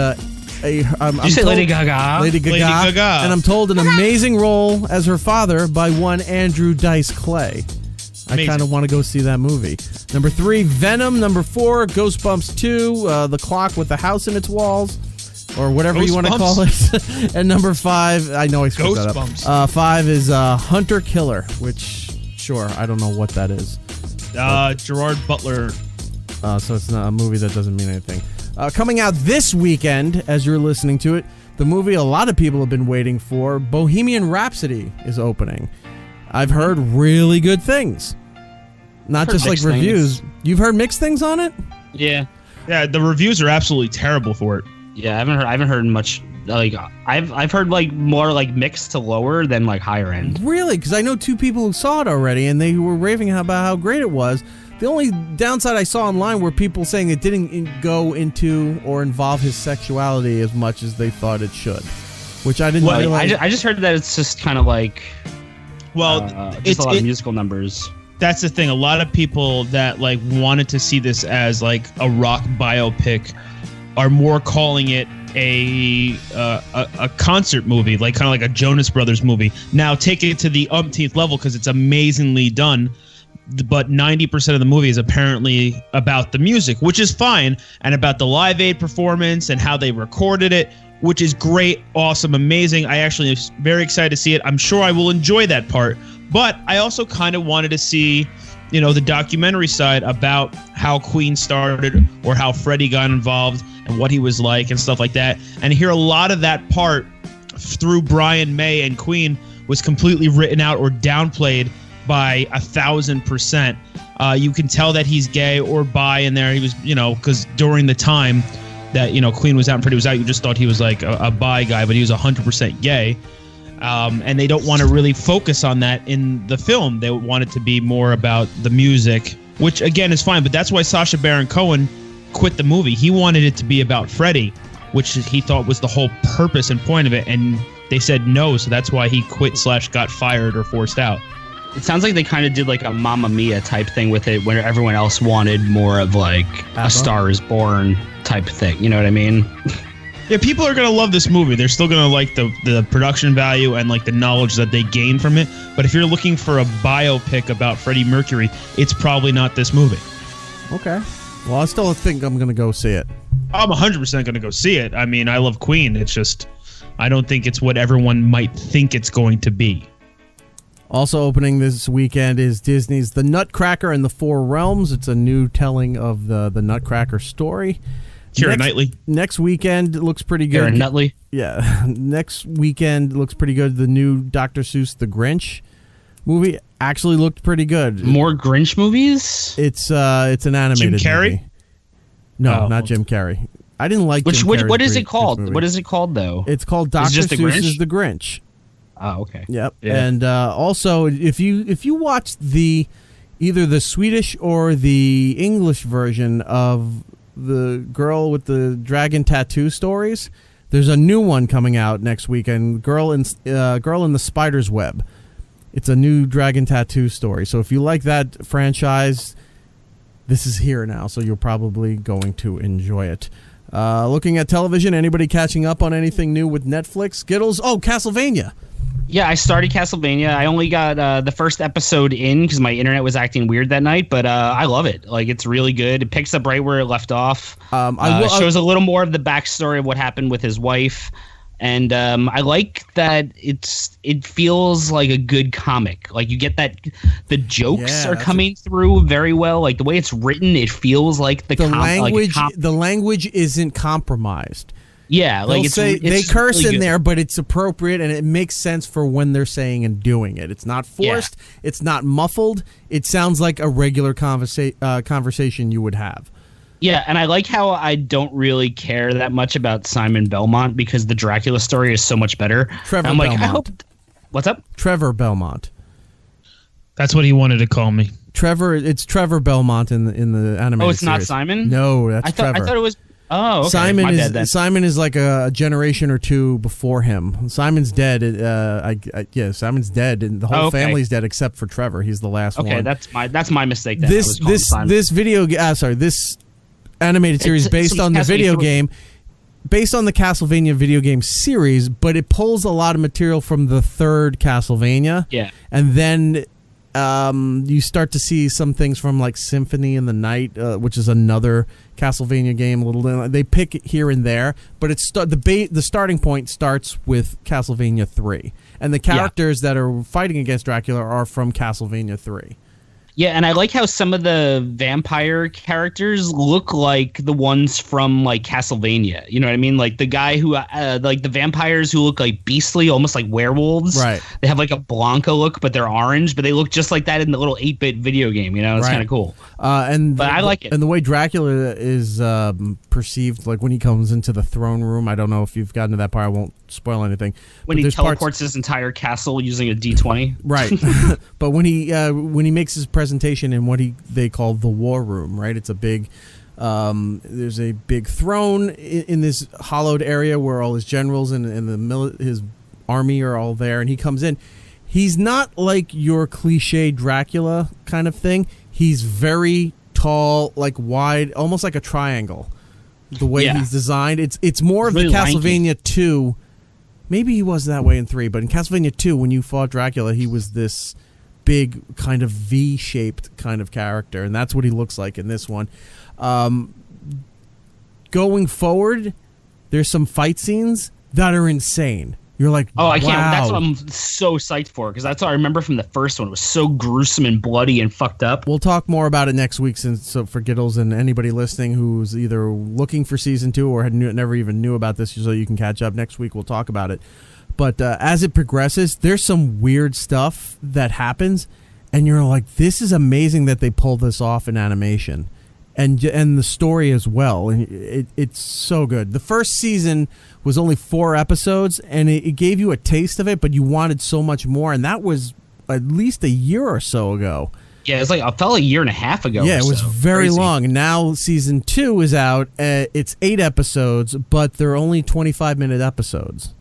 Lady Gaga? Lady Gaga. And I'm told an amazing role as her father by one Andrew Dice Clay. I kind of want to go see that movie. Number 3, Venom. Number 4, Ghostbumps 2, The Clock with the House in its Walls, or whatever you want to call it. And number 5, I know I screwed that up. 5 is Hunter Killer, which, sure, I don't know what that is. Gerard Butler. So it's not a movie that doesn't mean anything. Coming out this weekend, as you're listening to it, the movie a lot of people have been waiting for, Bohemian Rhapsody, is opening. I've heard really good things. Not just like reviews. You've heard mixed things on it? Yeah. Yeah, the reviews are absolutely terrible for it. Yeah, I haven't heard much. Like I've heard like more like mixed to lower than like higher end. Really? Because I know 2 people who saw it already, and they were raving about how great it was. The only downside I saw online were people saying it didn't go into or involve his sexuality as much as they thought it should, which I didn't realize. I just heard that it's just kind of like, just a lot of musical numbers. That's the thing. A lot of people that like wanted to see this as like a rock biopic are more calling it a concert movie, like kind of like a Jonas Brothers movie. Now take it to the umpteenth level because it's amazingly done, but 90% of the movie is apparently about the music, which is fine, and about the Live Aid performance and how they recorded it, which is great, awesome, amazing. I actually am very excited to see it. I'm sure I will enjoy that part. But I also kind of wanted to see, the documentary side about how Queen started or how Freddie got involved and what he was like and stuff like that. And hear a lot of that part through Brian May and Queen was completely written out or downplayed by 1,000%. You can tell that he's gay or bi in there. He was, because during the time that, Queen was out and Freddie was out, you just thought he was like a bi guy, but he was 100% gay. And they don't want to really focus on that in the film. They want it to be more about the music, which again is fine. But that's why Sacha Baron Cohen quit the movie. He wanted it to be about Freddie, which he thought was the whole purpose and point of it. And they said no, so that's why he quit / got fired or forced out. It sounds like they kind of did like a Mamma Mia type thing with it, where everyone else wanted more of like a Star is Born type thing. You know what I mean? Yeah, people are going to love this movie. They're still going to like the production value and like the knowledge that they gain from it. But if you're looking for a biopic about Freddie Mercury, it's probably not this movie. Okay. Well, I still think I'm going to go see it. I'm 100% going to go see it. I mean, I love Queen. It's just, I don't think it's what everyone might think it's going to be. Also opening this weekend is Disney's The Nutcracker and the Four Realms. It's a new telling of the Nutcracker story. Keira Knightley. Next weekend looks pretty good. Keira Knightley. Yeah. Next weekend looks pretty good. The new Dr. Seuss The Grinch movie actually looked pretty good. More Grinch movies? It's an animated Jim Carrey? movie. No, not Jim Carrey. I didn't like Jim Carrey's what is it called? What is it called though? It's called Dr. Seuss's The Grinch. Oh, okay. Yep. Yeah. And also if you watch either the Swedish or the English version of the Girl with the Dragon Tattoo stories, there's a new one coming out next weekend, Girl in the Spider's Web. It's a new dragon tattoo story. So if you like that franchise, this is here now, so you're probably going to enjoy it. Looking at television, anybody catching up on anything new with Netflix? Skittles? Oh, Castlevania. Yeah, I started Castlevania. I only got the first episode in because my internet was acting weird that night, but I love it. Like, it's really good. It picks up right where it left off. It shows a little more of the backstory of what happened with his wife. And I like that it feels like a good comic. Like, you get that the jokes are coming through very well. Like, the way it's written, it feels like the language. The language isn't compromised. Yeah, like they curse really in good. there, but it's appropriate and it makes sense for when they're saying and doing it. It's not forced. Yeah. It's not muffled. It sounds like a regular conversation you would have. Yeah, and I like how I don't really care that much about Simon Belmont because the Dracula story is so much better. Trevor I'm Belmont. Like, I hope. What's up? Trevor Belmont. That's what he wanted to call me. Trevor. It's Trevor Belmont in the animated. Oh, it's series. not Simon? No, that's Trevor. I thought it was. Oh, okay. Simon is like a generation or two before him. Simon's dead. Simon's dead, and the whole family's dead except for Trevor. He's the last one. Okay, that's my mistake. Then. This animated series based on the video game, based on the Castlevania video game series, but it pulls a lot of material from the third Castlevania. Yeah, and then you start to see some things from like Symphony in the Night, which is another Castlevania game. They pick it here and there, but it's the starting point starts with Castlevania 3, and the characters that are fighting against Dracula are from Castlevania 3. Yeah, and I like how some of the vampire characters look like the ones from like Castlevania. You know what I mean? Like the guy who, like the vampires who look like beastly, almost like werewolves. Right. They have like a Blanca look, but they're orange. But they look just like that in the little 8-bit video game. You know, it's kind of cool. But I like it. And the way Dracula is perceived, like when he comes into the throne room. I don't know if you've gotten to that part. I won't spoil anything. When he teleports his entire castle using a D20. Right. But when he makes his presentation in what they call the war room, right? It's a big, there's a big throne in this hollowed area where all his generals and his army are all there, and he comes in. He's not like your cliche Dracula kind of thing. He's very tall, like wide, almost like a triangle. The way he's designed, it's more of really the Castlevania 2. Maybe he was that way in 3, but in Castlevania 2, when you fought Dracula, he was this big kind of V-shaped kind of character, and that's what he looks like in this one. Going forward, there's some fight scenes that are insane. You're like, oh, I can't. Wow. That's what I'm so psyched for, because that's what I remember from the first one. It was so gruesome and bloody and fucked up. We'll talk more about it next week, so for Giddles and anybody listening who's either looking for season 2 or never even knew about this, so you can catch up. Next week we'll talk about it. But as it progresses, there's some weird stuff that happens, and you're like, this is amazing that they pulled this off in animation. And the story as well. And it's so good. The first season was only 4 episodes, and it gave you a taste of it, but you wanted so much more. And that was at least a year or so ago. Yeah, it's like I felt a year and a half ago. Yeah, it was very crazy. long. And now season 2 is out. It's 8 episodes, but they're only 25-minute episodes.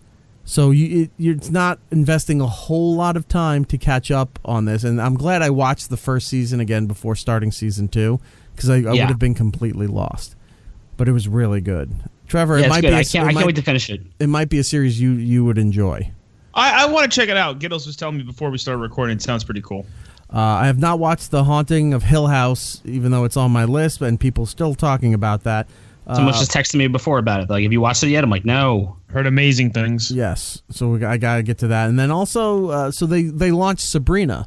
So it's not investing a whole lot of time to catch up on this. And I'm glad I watched the first season again before starting season 2. Because I would have been completely lost, but it was really good. Trevor, yeah, it might good. be. I can't wait to finish it. It might be a series you would enjoy. I want to check it out. Giddles was telling me before we started recording. It sounds pretty cool. I have not watched The Haunting of Hill House, even though it's on my list, and people still talking about that. Someone just texted me before about it. Like, have you watched it yet? I'm like, no. Heard amazing things. Yes, so I gotta get to that, and then also, so they launched Sabrina,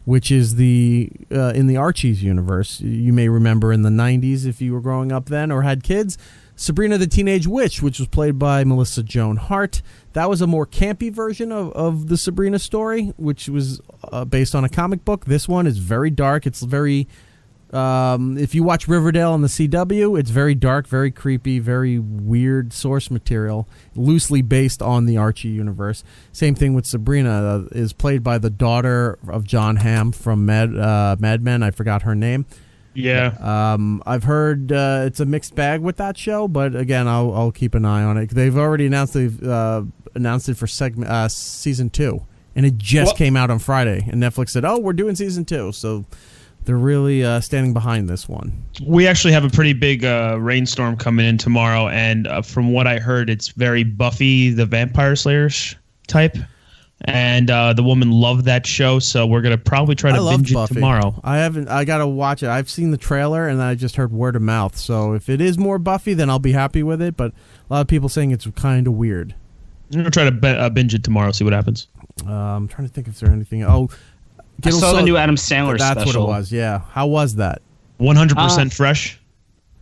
which is in the Archie's universe. You may remember in the 90s if you were growing up then or had kids. Sabrina the Teenage Witch, which was played by Melissa Joan Hart. That was a more campy version of the Sabrina story, which was based on a comic book. This one is very dark. It's very... if you watch Riverdale on the CW, it's very dark, very creepy, very weird source material, loosely based on the Archie universe. Same thing with Sabrina, is played by the daughter of John Hamm from Mad Men. I forgot her name. Yeah. I've heard it's a mixed bag with that show, but again, I'll keep an eye on it. They've already announced it for season 2, and it just came out on Friday. And Netflix said, "Oh, we're doing season 2," so. They're really standing behind this one. We actually have a pretty big rainstorm coming in tomorrow, and from what I heard, it's very Buffy the Vampire Slayers type. And the woman loved that show, so we're gonna probably try to binge it tomorrow. I gotta watch it. I've seen the trailer, and I just heard word of mouth. So if it is more Buffy, then I'll be happy with it. But a lot of people saying it's kind of weird. I'm gonna try to binge it tomorrow, see what happens. I'm trying to think if there's anything. I saw the new Adam Sandler special. That's what it was, yeah. How was that? 100% fresh?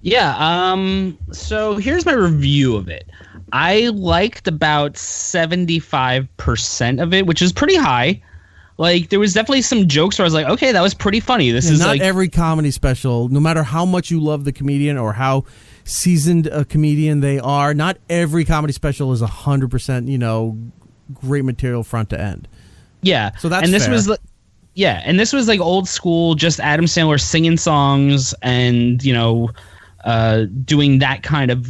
Yeah, so here's my review of it. I liked about 75% of it, which is pretty high. Like, there was definitely some jokes where I was like, okay, that was pretty funny. This is not every comedy special, no matter how much you love the comedian or how seasoned a comedian they are, not every comedy special is 100%, great material front to end. Yeah. So that's and this fair. and this was like old school, just Adam Sandler singing songs and, doing that kind of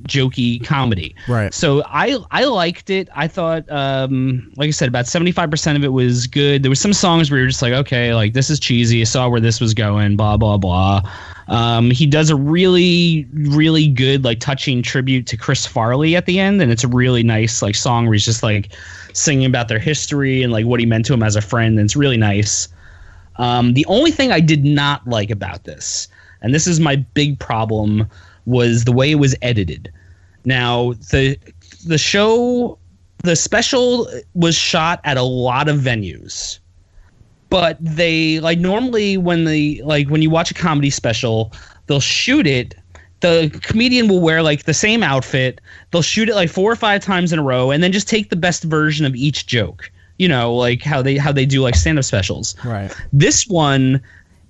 jokey comedy. Right. So I liked it. I thought, like I said, about 75% of it was good. There was some songs where you're just like, okay, like this is cheesy. I saw where this was going, blah, blah, blah. He does a really, really good, like touching tribute to Chris Farley at the end. And it's a really nice like song where he's just like singing about their history and like what he meant to him as a friend. And it's really nice. The only thing I did not like about this, and this is my big problem, was the way it was edited. Now, the special was shot at a lot of venues, but they like normally when you watch a comedy special, they'll shoot it. The comedian will wear like the same outfit. They'll shoot it like 4 or 5 times in a row, and then just take the best version of each joke. Like how they do like stand-up specials. Right. This one,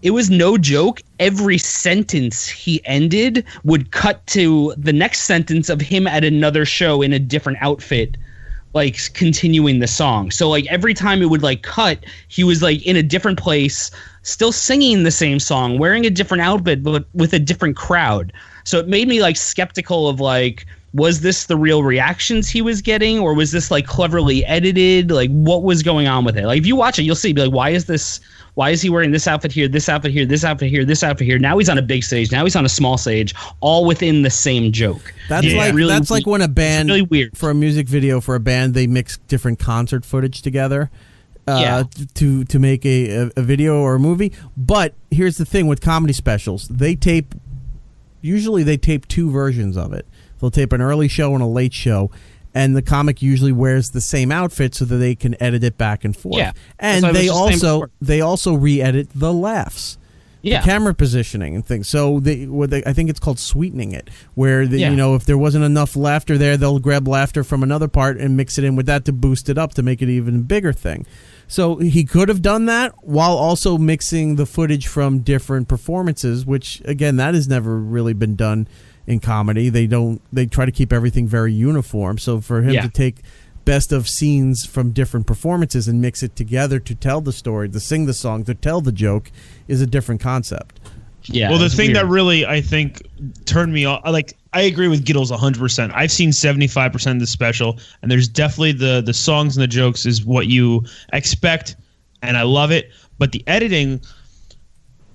it was no joke. Every sentence he ended would cut to the next sentence of him at another show in a different outfit, like continuing the song. So like every time it would like cut, he was like in a different place still singing the same song, wearing a different outfit, but with a different crowd. So it made me like skeptical of like, was this the real reactions he was getting, or was this like cleverly edited? Like, what was going on with it? Like, if you watch it, you'll see, be like, why is he wearing this outfit here, this outfit here, this outfit here, this outfit here? Now he's on a big stage, now he's on a small stage, all within the same joke. That's like when a band, really weird. For a music video for a band, they mix different concert footage together to make a video or a movie. But here's the thing with comedy specials, usually they tape two versions of it. They'll tape an early show and a late show, and the comic usually wears the same outfit so that they can edit it back and forth. Yeah. And they also re-edit the laughs, the camera positioning and things. So I think it's called sweetening it, where if there wasn't enough laughter there, they'll grab laughter from another part and mix it in with that to boost it up to make it even bigger thing. So he could have done that while also mixing the footage from different performances, which again, that has never really been done in comedy. They try to keep everything very uniform. So for him to take best of scenes from different performances and mix it together to tell the story, to sing the song, to tell the joke is a different concept. Yeah. Well, the thing that really, I think, turned me off, like, I agree with Giddles 100%. I've seen 75% of the special, and there's definitely the songs and the jokes is what you expect, and I love it. But the editing,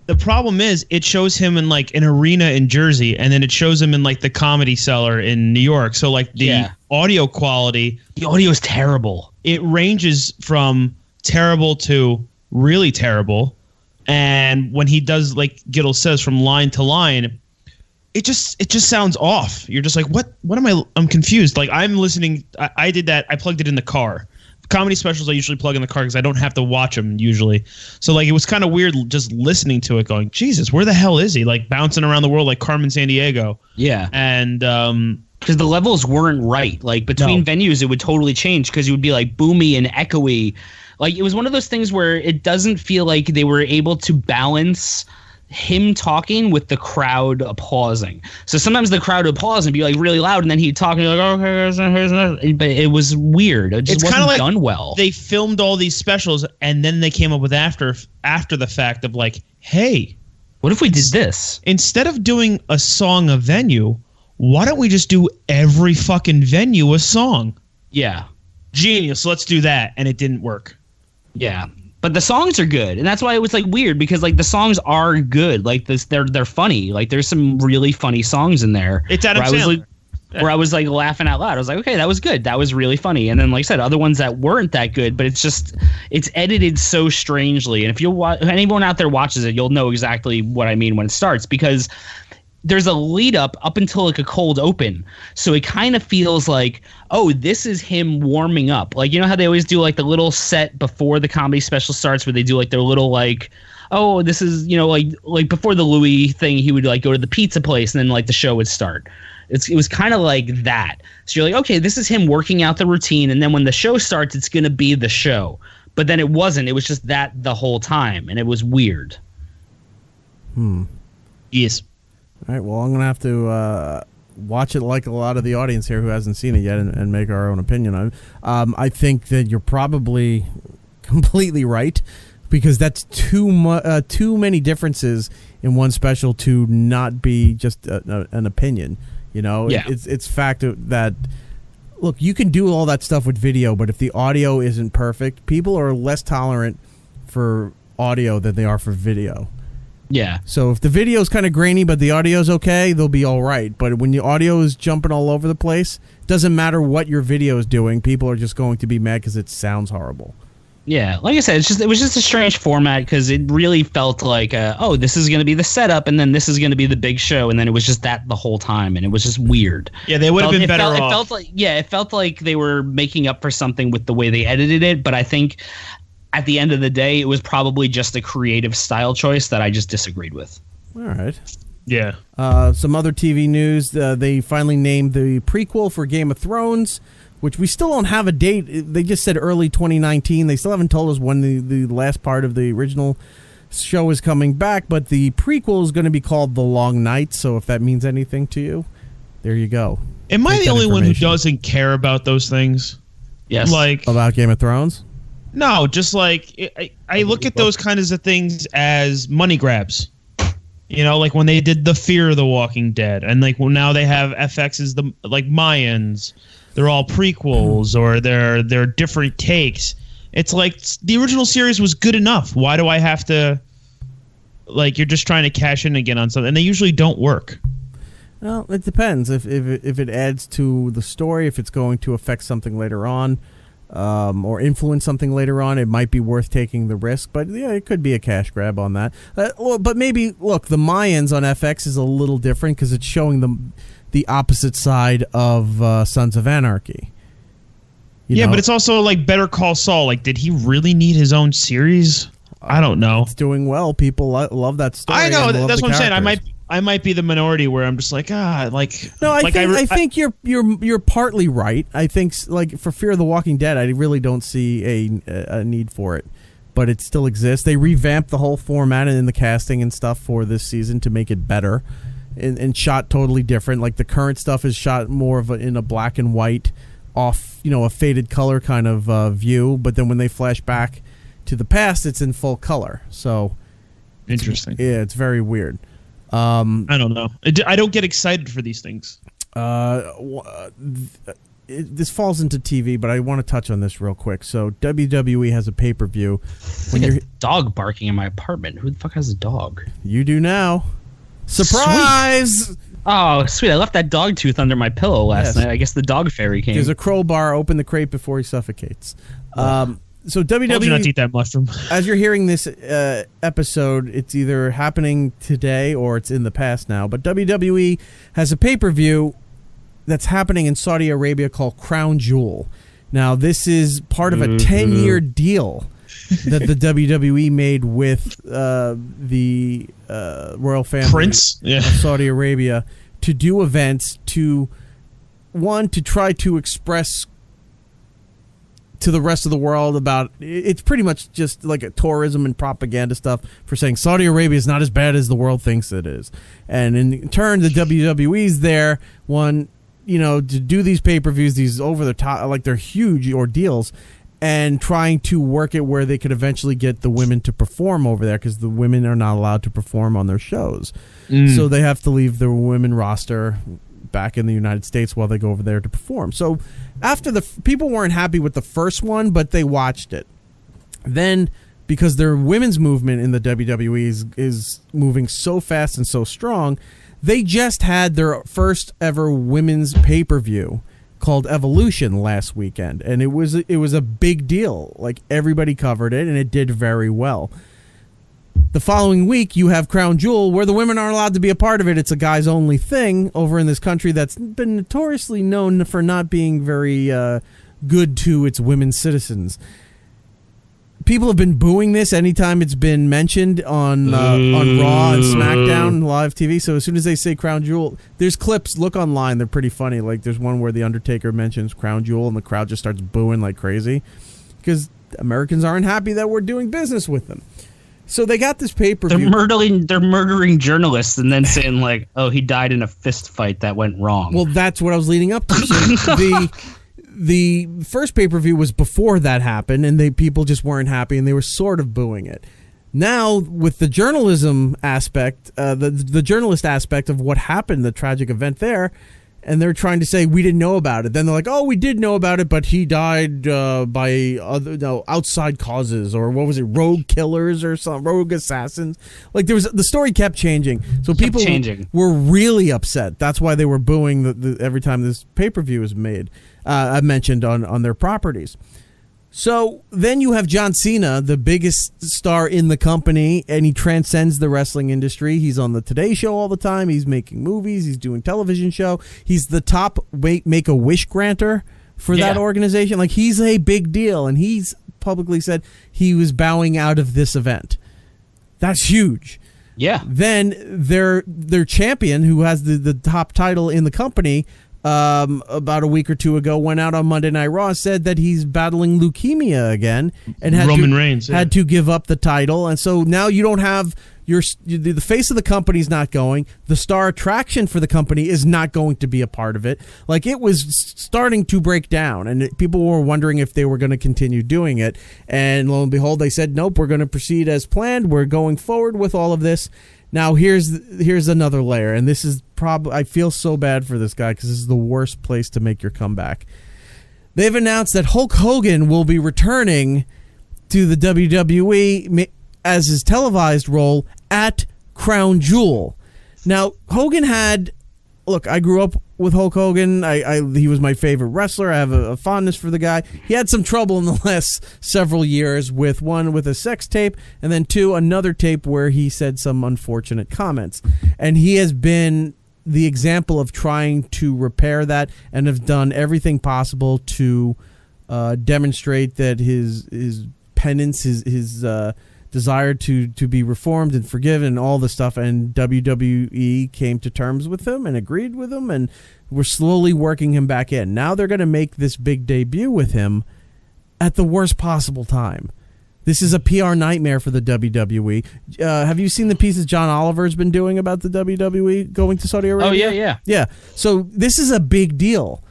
the problem is it shows him in like an arena in Jersey, and then it shows him in like the Comedy Cellar in New York. So like the audio quality, the audio is terrible. It ranges from terrible to really terrible. And when he does, like Giddles says, from line to line, it just sounds off. You're just like, what am I? I'm confused. Like, I'm listening. I did that. I plugged it in the car. Comedy specials I usually plug in the car because I don't have to watch them usually. So like, it was kind of weird just listening to it, going, Jesus, where the hell is he? Like bouncing around the world like Carmen Sandiego. Yeah. And because the levels weren't right. Like between venues, it would totally change because it would be like boomy and echoey. Like, it was one of those things where it doesn't feel like they were able to balance him talking with the crowd applauding. So sometimes the crowd would pause and be like really loud, and then he'd talk and like, okay, here's another. But it was weird. It just wasn't like done well. They filmed all these specials, and then they came up with after the fact of like, hey, what if we did this? Instead of doing a song a venue, why don't we just do every fucking venue a song? Yeah. Genius. Let's do that. And it didn't work. Yeah. But the songs are good, and that's why it was like weird, because like the songs are good. Like this, they're funny. Like there's some really funny songs in there. It's Adam Sandler. Where I was like laughing out loud. I was like, okay, that was good. That was really funny. And then, like I said, other ones that weren't that good, but it's edited so strangely. And if anyone out there watches it, you'll know exactly what I mean when it starts, because there's a lead up until like a cold open. So it kind of feels like, oh, this is him warming up. Like, you know how they always do like the little set before the comedy special starts where they do like their little like, oh, this is, you know, like before the Louis thing, he would like go to the pizza place and then like the show would start. It was kind of like that. So you're like, okay, this is him working out the routine. And then when the show starts, it's going to be the show. But then it wasn't. It was just that the whole time. And it was weird. Yes. All right, well, I'm going to have to watch it like a lot of the audience here who hasn't seen it yet and make our own opinion on it. I think that you're probably completely right, because that's too many differences in one special to not be just an opinion. You know, it's fact that, look, you can do all that stuff with video, but if the audio isn't perfect, people are less tolerant for audio than they are for video. Yeah. So if the video's kind of grainy but the audio's okay, they'll be all right. But when the audio is jumping all over the place, it doesn't matter what your video is doing. People are just going to be mad because it sounds horrible. Yeah, like I said, it was just a strange format, because it really felt like, oh, this is going to be the setup, and then this is going to be the big show, and then it was just that the whole time, and it was just weird. Yeah, they would have been better off. It felt like they were making up for something with the way they edited it, but I think at the end of the day, it was probably just a creative style choice that I just disagreed with. All right. Yeah. Some other TV news. They finally named the prequel for Game of Thrones, which we still don't have a date. They just said early 2019. They still haven't told us when the last part of the original show is coming back, but the prequel is going to be called The Long Night, so if that means anything to you, there you go. Am I the only one who doesn't care about those things? Yes. Like about Game of Thrones? No, just like I look at those kinds of things as money grabs. You know, like when they did the Fear of the Walking Dead, and like now they have FX's the like Mayans. They're all prequels or they're different takes. It's like the original series was good enough. Why do I have to? Like you're just trying to cash in again on something, and they usually don't work. Well, it depends if it adds to the story, if it's going to affect something later on. Or influence something later on, it might be worth taking the risk. But yeah, it could be a cash grab on that. But maybe, look, the Mayans on FX is a little different because it's showing the opposite side of Sons of Anarchy. You know? But it's also like Better Call Saul. Like, did he really need his own series? I don't know. It's doing well. People love that story. I know. That's what I'm saying. Characters. I might be the minority where I'm just like, no. I think you're partly right. I think like for Fear of the Walking Dead, I really don't see a need for it, but it still exists. They revamped the whole format and the casting and stuff for this season to make it better, and shot totally different. Like the current stuff is shot more of in a black and white, off a faded color kind of view. But then when they flash back to the past, it's in full color. So interesting. It's very weird. I don't know. I don't get excited for these things. This falls into TV, but I want to touch on this real quick. So WWE has a pay-per-view. When you're dog barking in my apartment. Who the fuck has a dog? You do now. Surprise! Sweet. Oh, sweet. I left that dog tooth under my pillow last night. I guess the dog fairy came. There's a crowbar. Open the crate before he suffocates. So WWE, told you not to eat that mushroom. As you're hearing this episode, it's either happening today or it's in the past now. But WWE has a pay-per-view that's happening in Saudi Arabia called Crown Jewel. Now, this is part of a 10-year deal that the WWE made with the royal family Prince of Saudi Arabia to do events to try to express to the rest of the world about it's pretty much just like a tourism and propaganda stuff for saying Saudi Arabia is not as bad as the world thinks it is. And in turn, the WWE's there to do these pay-per-views, these over the top, like they're huge ordeals, and trying to work it where they could eventually get the women to perform over there because the women are not allowed to perform on their shows. So they have to leave the women roster back in the United States while they go over there to perform. So after people weren't happy with the first one, but they watched it. Then, because their women's movement in the WWE is moving so fast and so strong, they just had their first ever women's pay-per-view called Evolution last weekend, and it was a big deal. Like everybody covered it, and it did very well. The following week, you have Crown Jewel, where the women aren't allowed to be a part of it. It's a guys-only thing over in this country that's been notoriously known for not being very good to its women citizens. People have been booing this anytime it's been mentioned on Raw and SmackDown live TV. So as soon as they say Crown Jewel, there's clips. Look online; they're pretty funny. Like there's one where the Undertaker mentions Crown Jewel, and the crowd just starts booing like crazy because Americans aren't happy that we're doing business with them. So they got this pay-per-view. They're murdering journalists and then saying like, "Oh, he died in a fist fight that went wrong." Well, that's what I was leading up to. So the first pay-per-view was before that happened, and people just weren't happy, and they were sort of booing it. Now, with the journalism aspect, the journalist aspect of what happened, the tragic event there, and they're trying to say we didn't know about it. Then they're like, "Oh, we did know about it, but he died by outside causes, or what was it, rogue killers or some rogue assassins." Like the story kept changing, so people were really upset. That's why they were booing every time this pay-per-view was made. Mentioned on their properties. So then you have John Cena, the biggest star in the company, and he transcends the wrestling industry. He's on the Today Show all the time. He's making movies. He's doing television show. He's the top Make-A-Wish granter for that organization. Like he's a big deal, and he's publicly said he was bowing out of this event. That's huge. Yeah. Then their champion, who has the top title in the company, about a week or two ago, went out on Monday Night Raw, said that he's battling leukemia again, and Reigns had to give up the title, and so now you don't have the face of the company's not going. The star attraction for the company is not going to be a part of it. Like, it was starting to break down, and people were wondering if they were going to continue doing it. And lo and behold, they said, nope, we're going to proceed as planned. We're going forward with all of this. Now, here's another layer, and this is I feel so bad for this guy because this is the worst place to make your comeback. They've announced that Hulk Hogan will be returning to the WWE as his televised role at Crown Jewel. Now, Hogan I grew up with Hulk Hogan. He was my favorite wrestler. I have a fondness for the guy. He had some trouble in the last several years with a sex tape, and then another tape where he said some unfortunate comments. And he has been the example of trying to repair that and have done everything possible to demonstrate that his penance, his desire to be reformed and forgiven and all the stuff, and WWE came to terms with him and agreed with him, and we're slowly working him back in. Now they're going to make this big debut with him at the worst possible time. This is a PR nightmare for the WWE. Have you seen the pieces John Oliver's been doing about the WWE going to Saudi Arabia? Oh, yeah. Yeah. So this is a big deal.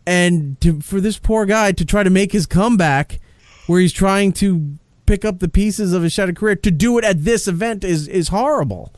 And for this poor guy to try to make his comeback where he's trying to pick up the pieces of his shattered career, to do it at this event is horrible.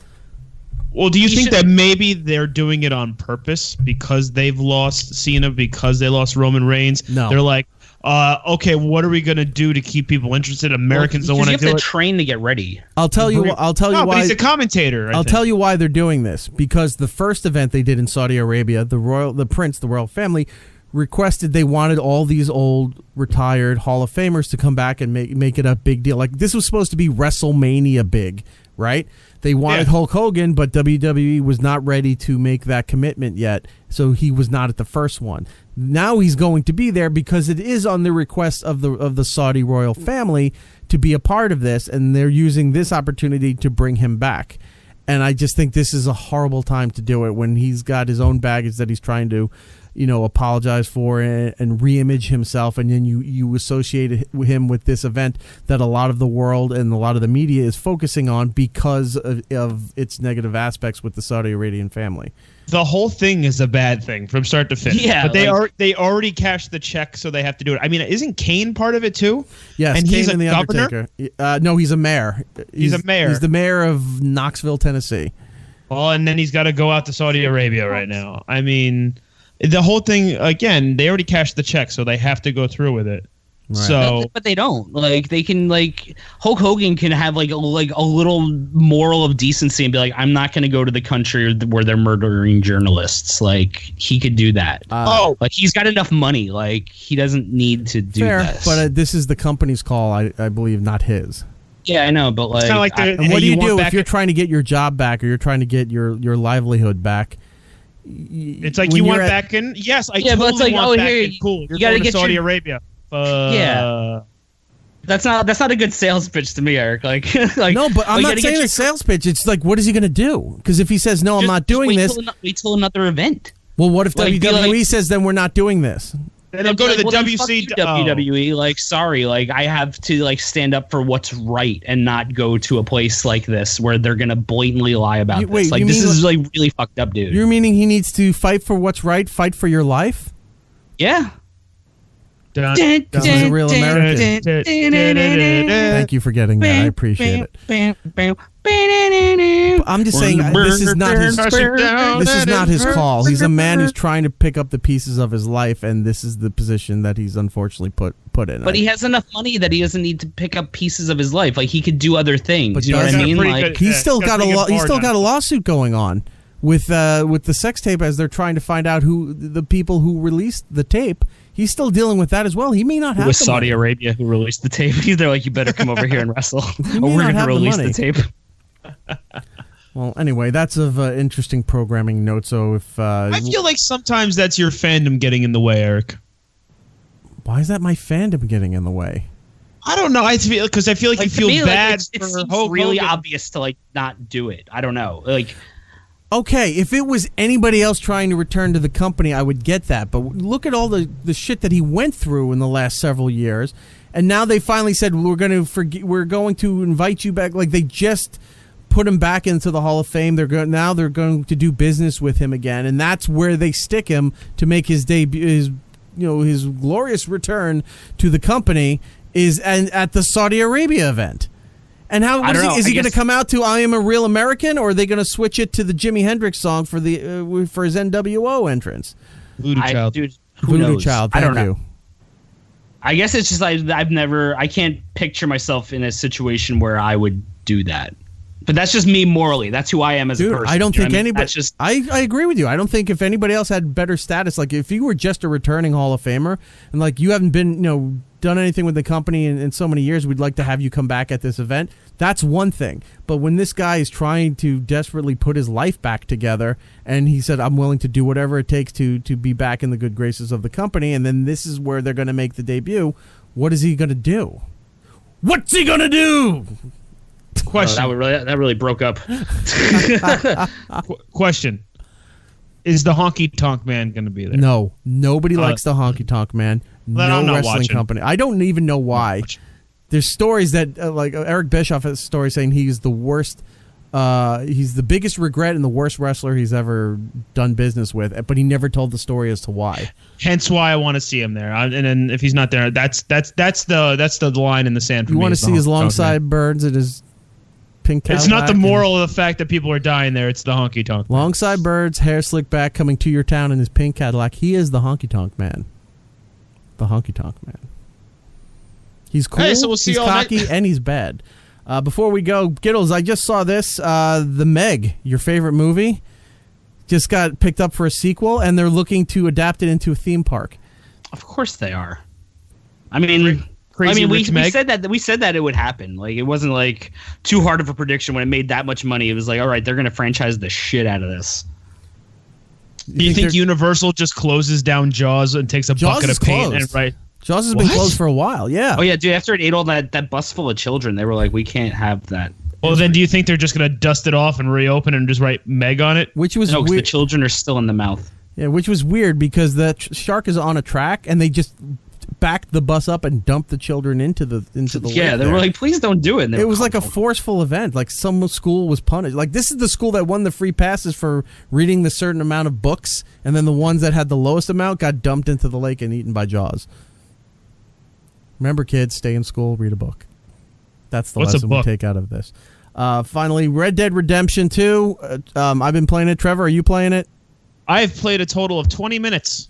Well, do you think that maybe they're doing it on purpose because they've lost Cena, because they lost Roman Reigns? No. They're like, okay, what are we going to do to keep people interested? Americans don't want to do it. You have to train to get ready. I'll tell you why. But he's a commentator. I'll tell you why they're doing this. Because the first event they did in Saudi Arabia, the royal family requested, they wanted all these old retired Hall of Famers to come back and make it a big deal. Like, this was supposed to be WrestleMania big, right? They wanted Hulk Hogan, but WWE was not ready to make that commitment yet, so he was not at the first one. Now he's going to be there because it is on the request of the Saudi royal family to be a part of this, and they're using this opportunity to bring him back. And I just think this is a horrible time to do it when he's got his own baggage that he's trying to apologize for and reimage himself, and then you associate him with this event that a lot of the world and a lot of the media is focusing on because of its negative aspects with the Saudi Arabian family. The whole thing is a bad thing from start to finish. Yeah, but they already cashed the check, so they have to do it. I mean, isn't Kane part of it too? Yes, and Kane he's a and the governor. Undertaker. No, he's a mayor. He's a mayor. He's the mayor of Knoxville, Tennessee. Well, and then he's got to go out to Saudi Arabia right now. I mean, the whole thing, again, they already cashed the check, so they have to go through with it. Right. So, but they don't. Like, they can, like, Hulk Hogan can have like a little moral of decency and be like, I'm not going to go to the country where they're murdering journalists. Like, he could do that. Like, he's got enough money. Like, he doesn't need to do this. But this is the company's call, I believe, not his. Yeah, I know, but like, and what do you do if you're trying to get your job back or you're trying to get your livelihood back? It's like, you want back in? Yes, I totally but it's like, want back here, in. Cool. You're you gotta going to get Saudi Arabia. Yeah. That's not a good sales pitch to me, Eric. Like no, but I'm not saying a sales pitch. It's like, what is he going to do? Because if he says, no, I'm not doing this. Wait till another event. Well, what if WWE says, then we're not doing this? Then they'll go to the WWE. Like, sorry, like, I have to like stand up for what's right and not go to a place like this where they're gonna blatantly lie about this. Like, this is like really fucked up, dude. You're meaning he needs to fight for what's right, fight for your life? Yeah. This is a real American. Thank you for getting that. I appreciate it. I'm just saying, this is not his call. He's a man who's trying to pick up the pieces of his life, and this is the position that he's unfortunately put in. But he has enough money that he doesn't need to pick up pieces of his life. Like, he could do other things. But you know what I mean? Like, he's still got a lawsuit going on with the sex tape, as they're trying to find out who the people who released the tape. He's still dealing with that as well. He may not have with Saudi Arabia, who released the tape. They're like, you better come over here and wrestle, or we're going to release the tape. Well, anyway, that's of interesting programming note. So if I feel like sometimes that's your fandom getting in the way, Eric. Why is that my fandom getting in the way? I don't know. I feel like you feel bad it for seems Hulk really Hogan. obvious to like not do it. I don't know. Like, Okay, if it was anybody else trying to return to the company, I would get that. But look at all the shit that he went through in the last several years, and now they finally said we're going to invite you back. Like they just put him back into the Hall of Fame. They're going to do business with him again, and that's where they stick him to make his debut. His glorious return to the company is at the Saudi Arabia event. And is he going to come out to "I Am a Real American," or are they going to switch it to the Jimi Hendrix song for his NWO entrance? Voodoo Child. Dude, Voodoo Child. I don't know. You. I guess it's just I can't picture myself in a situation where I would do that. But that's just me morally. That's who I am as a person. I don't think anybody. That's just, I agree with you. I don't think if anybody else had better status, like if you were just a returning Hall of Famer and like you haven't been, done anything with the company in so many years, we'd like to have you come back at this event. That's one thing. But when this guy is trying to desperately put his life back together, and he said, "I'm willing to do whatever it takes to be back in the good graces of the company," and then this is where they're going to make the debut. What is he going to do? What's he going to do? Question. That really broke up. Question. Is the Honky Tonk Man going to be there? No. Nobody likes the Honky Tonk Man. No wrestling company. I don't even know why. There's stories that, like Eric Bischoff has a story saying he's the worst, he's the biggest regret and the worst wrestler he's ever done business with, but he never told the story as to why. Hence why I want to see him there. And then if he's not there, that's the line in the sand for me. You want to see his longside birds and his pink Cadillac. It's not the moral of the fact that people are dying there. It's the Honky Tonk Man. Longside birds, hair slicked back, coming to your town in his pink Cadillac. He is the Honky Tonk Man. The Honky Tonk Man. He's cool, hey, so we'll see he's all cocky, night. And he's bad. Before we go, Giddles, I just saw this. The Meg, your favorite movie, just got picked up for a sequel, and they're looking to adapt it into a theme park. Of course they are. I mean... we said that it would happen. Like, it wasn't like too hard of a prediction when it made that much money. It was like, all right, they're going to franchise the shit out of this. Do you think Universal just closes down Jaws and takes a bucket of paint and right? Jaws has been closed for a while. Yeah. Oh yeah, dude. After it ate all that bus full of children, they were like, we can't have that. Well, then do you think they're just going to dust it off and reopen and just write Meg on it? Which was weird. The children are still in the mouth. Yeah, which was weird because the shark is on a track and they just backed the bus up and dumped the children into the yeah, they were like, please don't do it. It was like a forceful event. Like some school was punished. Like this is the school that won the free passes for reading the certain amount of books, and then the ones that had the lowest amount got dumped into the lake and eaten by Jaws. Remember, kids, stay in school, read a book. That's the lesson we take out of this. Finally, Red Dead Redemption 2. I've been playing it. Trevor, are you playing it? I've played a total of 20 minutes.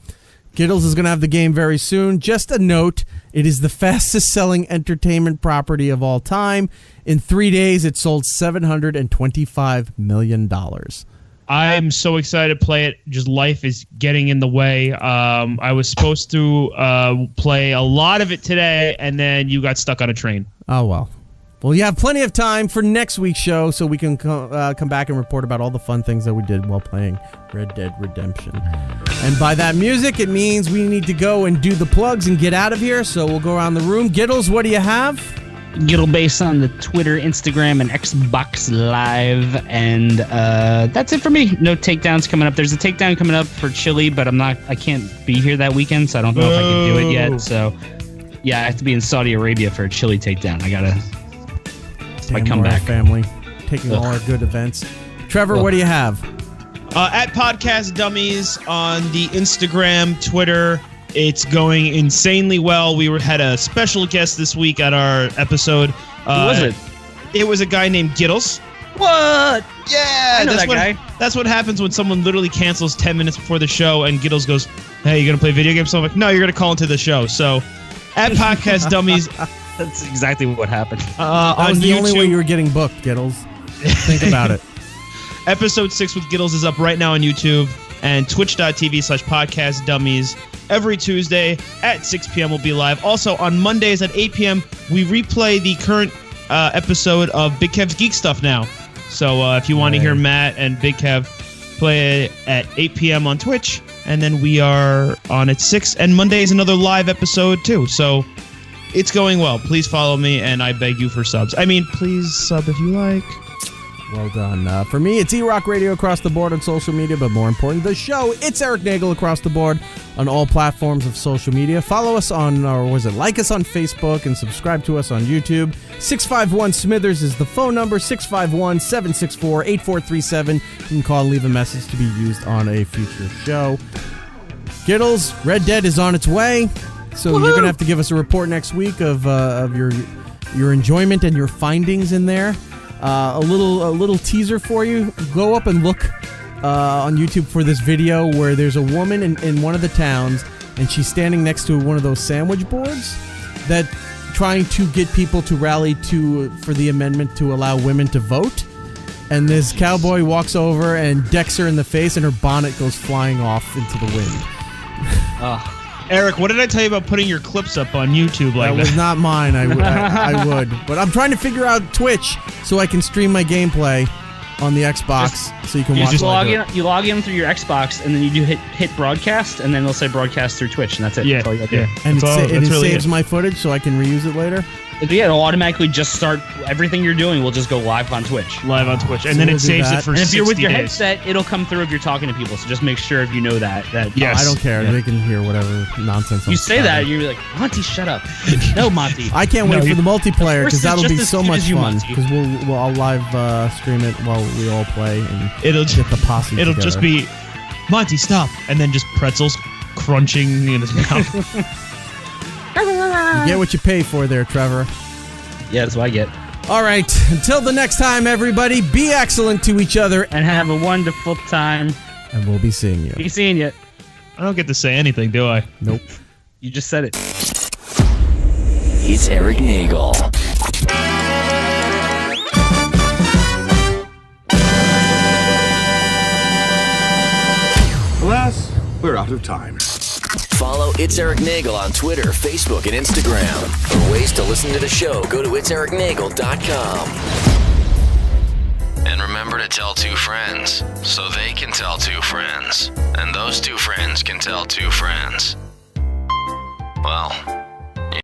Giddles is going to have the game very soon. Just a note, it is the fastest selling entertainment property of all time. In 3 days, it sold $725 million. I'm so excited to play it. Just life is getting in the way. I was supposed to play a lot of it today, and then you got stuck on a train. Oh, well. Well, you have plenty of time for next week's show, so we can come back and report about all the fun things that we did while playing Red Dead Redemption. And by that music, it means we need to go and do the plugs and get out of here, so we'll go around the room. Giddles, what do you have? Gittle Base on the Twitter, Instagram, and Xbox Live, and that's it for me. No takedowns coming up. There's a takedown coming up for Chile, but I can't be here that weekend, so I don't know if I can do it yet. So, yeah, I have to be in Saudi Arabia for a Chile takedown. I gotta... My comeback family taking all our good events. Trevor, what do you have? At Podcast Dummies on the Instagram, Twitter. It's going insanely well. We had a special guest this week at our episode. Who was it? It was a guy named Giddles. What? Yeah, I know that guy. That's what happens when someone literally cancels 10 minutes before the show and Giddles goes, "Hey, you gonna play video games?" So I'm like, "No, you're gonna call into the show." So at Podcast Dummies. That's exactly what happened. That was the only way you were getting booked, Giddles. Think about it. Episode 6 with Giddles is up right now on YouTube and twitch.tv/Podcast Dummies. Every Tuesday at 6 p.m. we'll be live. Also, on Mondays at 8 p.m., we replay the current episode of Big Kev's Geek Stuff now. So if you want to hear Matt and Big Kev play at 8 p.m. on Twitch, and then we are on at 6. And Monday is another live episode, too. So it's going well. Please follow me, and I beg you for subs. I mean, please sub if you like. Well done. For me, it's E-Rock Radio across the board on social media, but more important, the show, It's Erik Nagel across the board on all platforms of social media. Follow us on, or was it like us on Facebook, and subscribe to us on YouTube. 651-SMITHERS is the phone number, 651-764-8437. You can call and leave a message to be used on a future show. Giddles, Red Dead is on its way, so you're going to have to give us a report next week of your enjoyment and your findings in there. A little teaser for you. Go up and look on YouTube for this video where there's a woman in one of the towns, and she's standing next to one of those sandwich boards that trying to get people to rally for the amendment to allow women to vote. And this cowboy walks over and decks her in the face, and her bonnet goes flying off into the wind. Eric, what did I tell you about putting your clips up on YouTube like that? That was not mine. I would. But I'm trying to figure out Twitch so I can stream my gameplay on the Xbox so you can watch it. You log in through your Xbox, and then you do hit broadcast, and then it'll say broadcast through Twitch, and that's it. Yeah. That's all you gotta do. And it really saves my footage so I can reuse it later? Yeah, it'll automatically just start. Everything you're doing will just go live on Twitch. And then it saves it for 60 days. And if you're with your headset, it'll come through if you're talking to people. So just make sure if you know that. Yes. I don't care. Yeah. They can hear whatever nonsense. You say that, you're like, Monty, shut up. No, Monty. I can't wait for the multiplayer because that'll be so much fun. Monty. Because I'll live stream it while we all play and it'll get the posse It'll together. just be, Monty, stop, and then just pretzels crunching in his mouth. You get what you pay for there, Trevor. Yeah, that's what I get. All right. Until the next time, everybody, be excellent to each other. And have a wonderful time. And we'll be seeing you. Be seeing you. I don't get to say anything, do I? Nope. You just said it. It's Erik Nagel. Alas, we're out of time. Follow It's Erik Nagel on Twitter, Facebook, and Instagram. For ways to listen to the show, go to itseriknagel.com. And remember to tell 2 friends, so they can tell 2 friends. And those 2 friends can tell 2 friends. Well,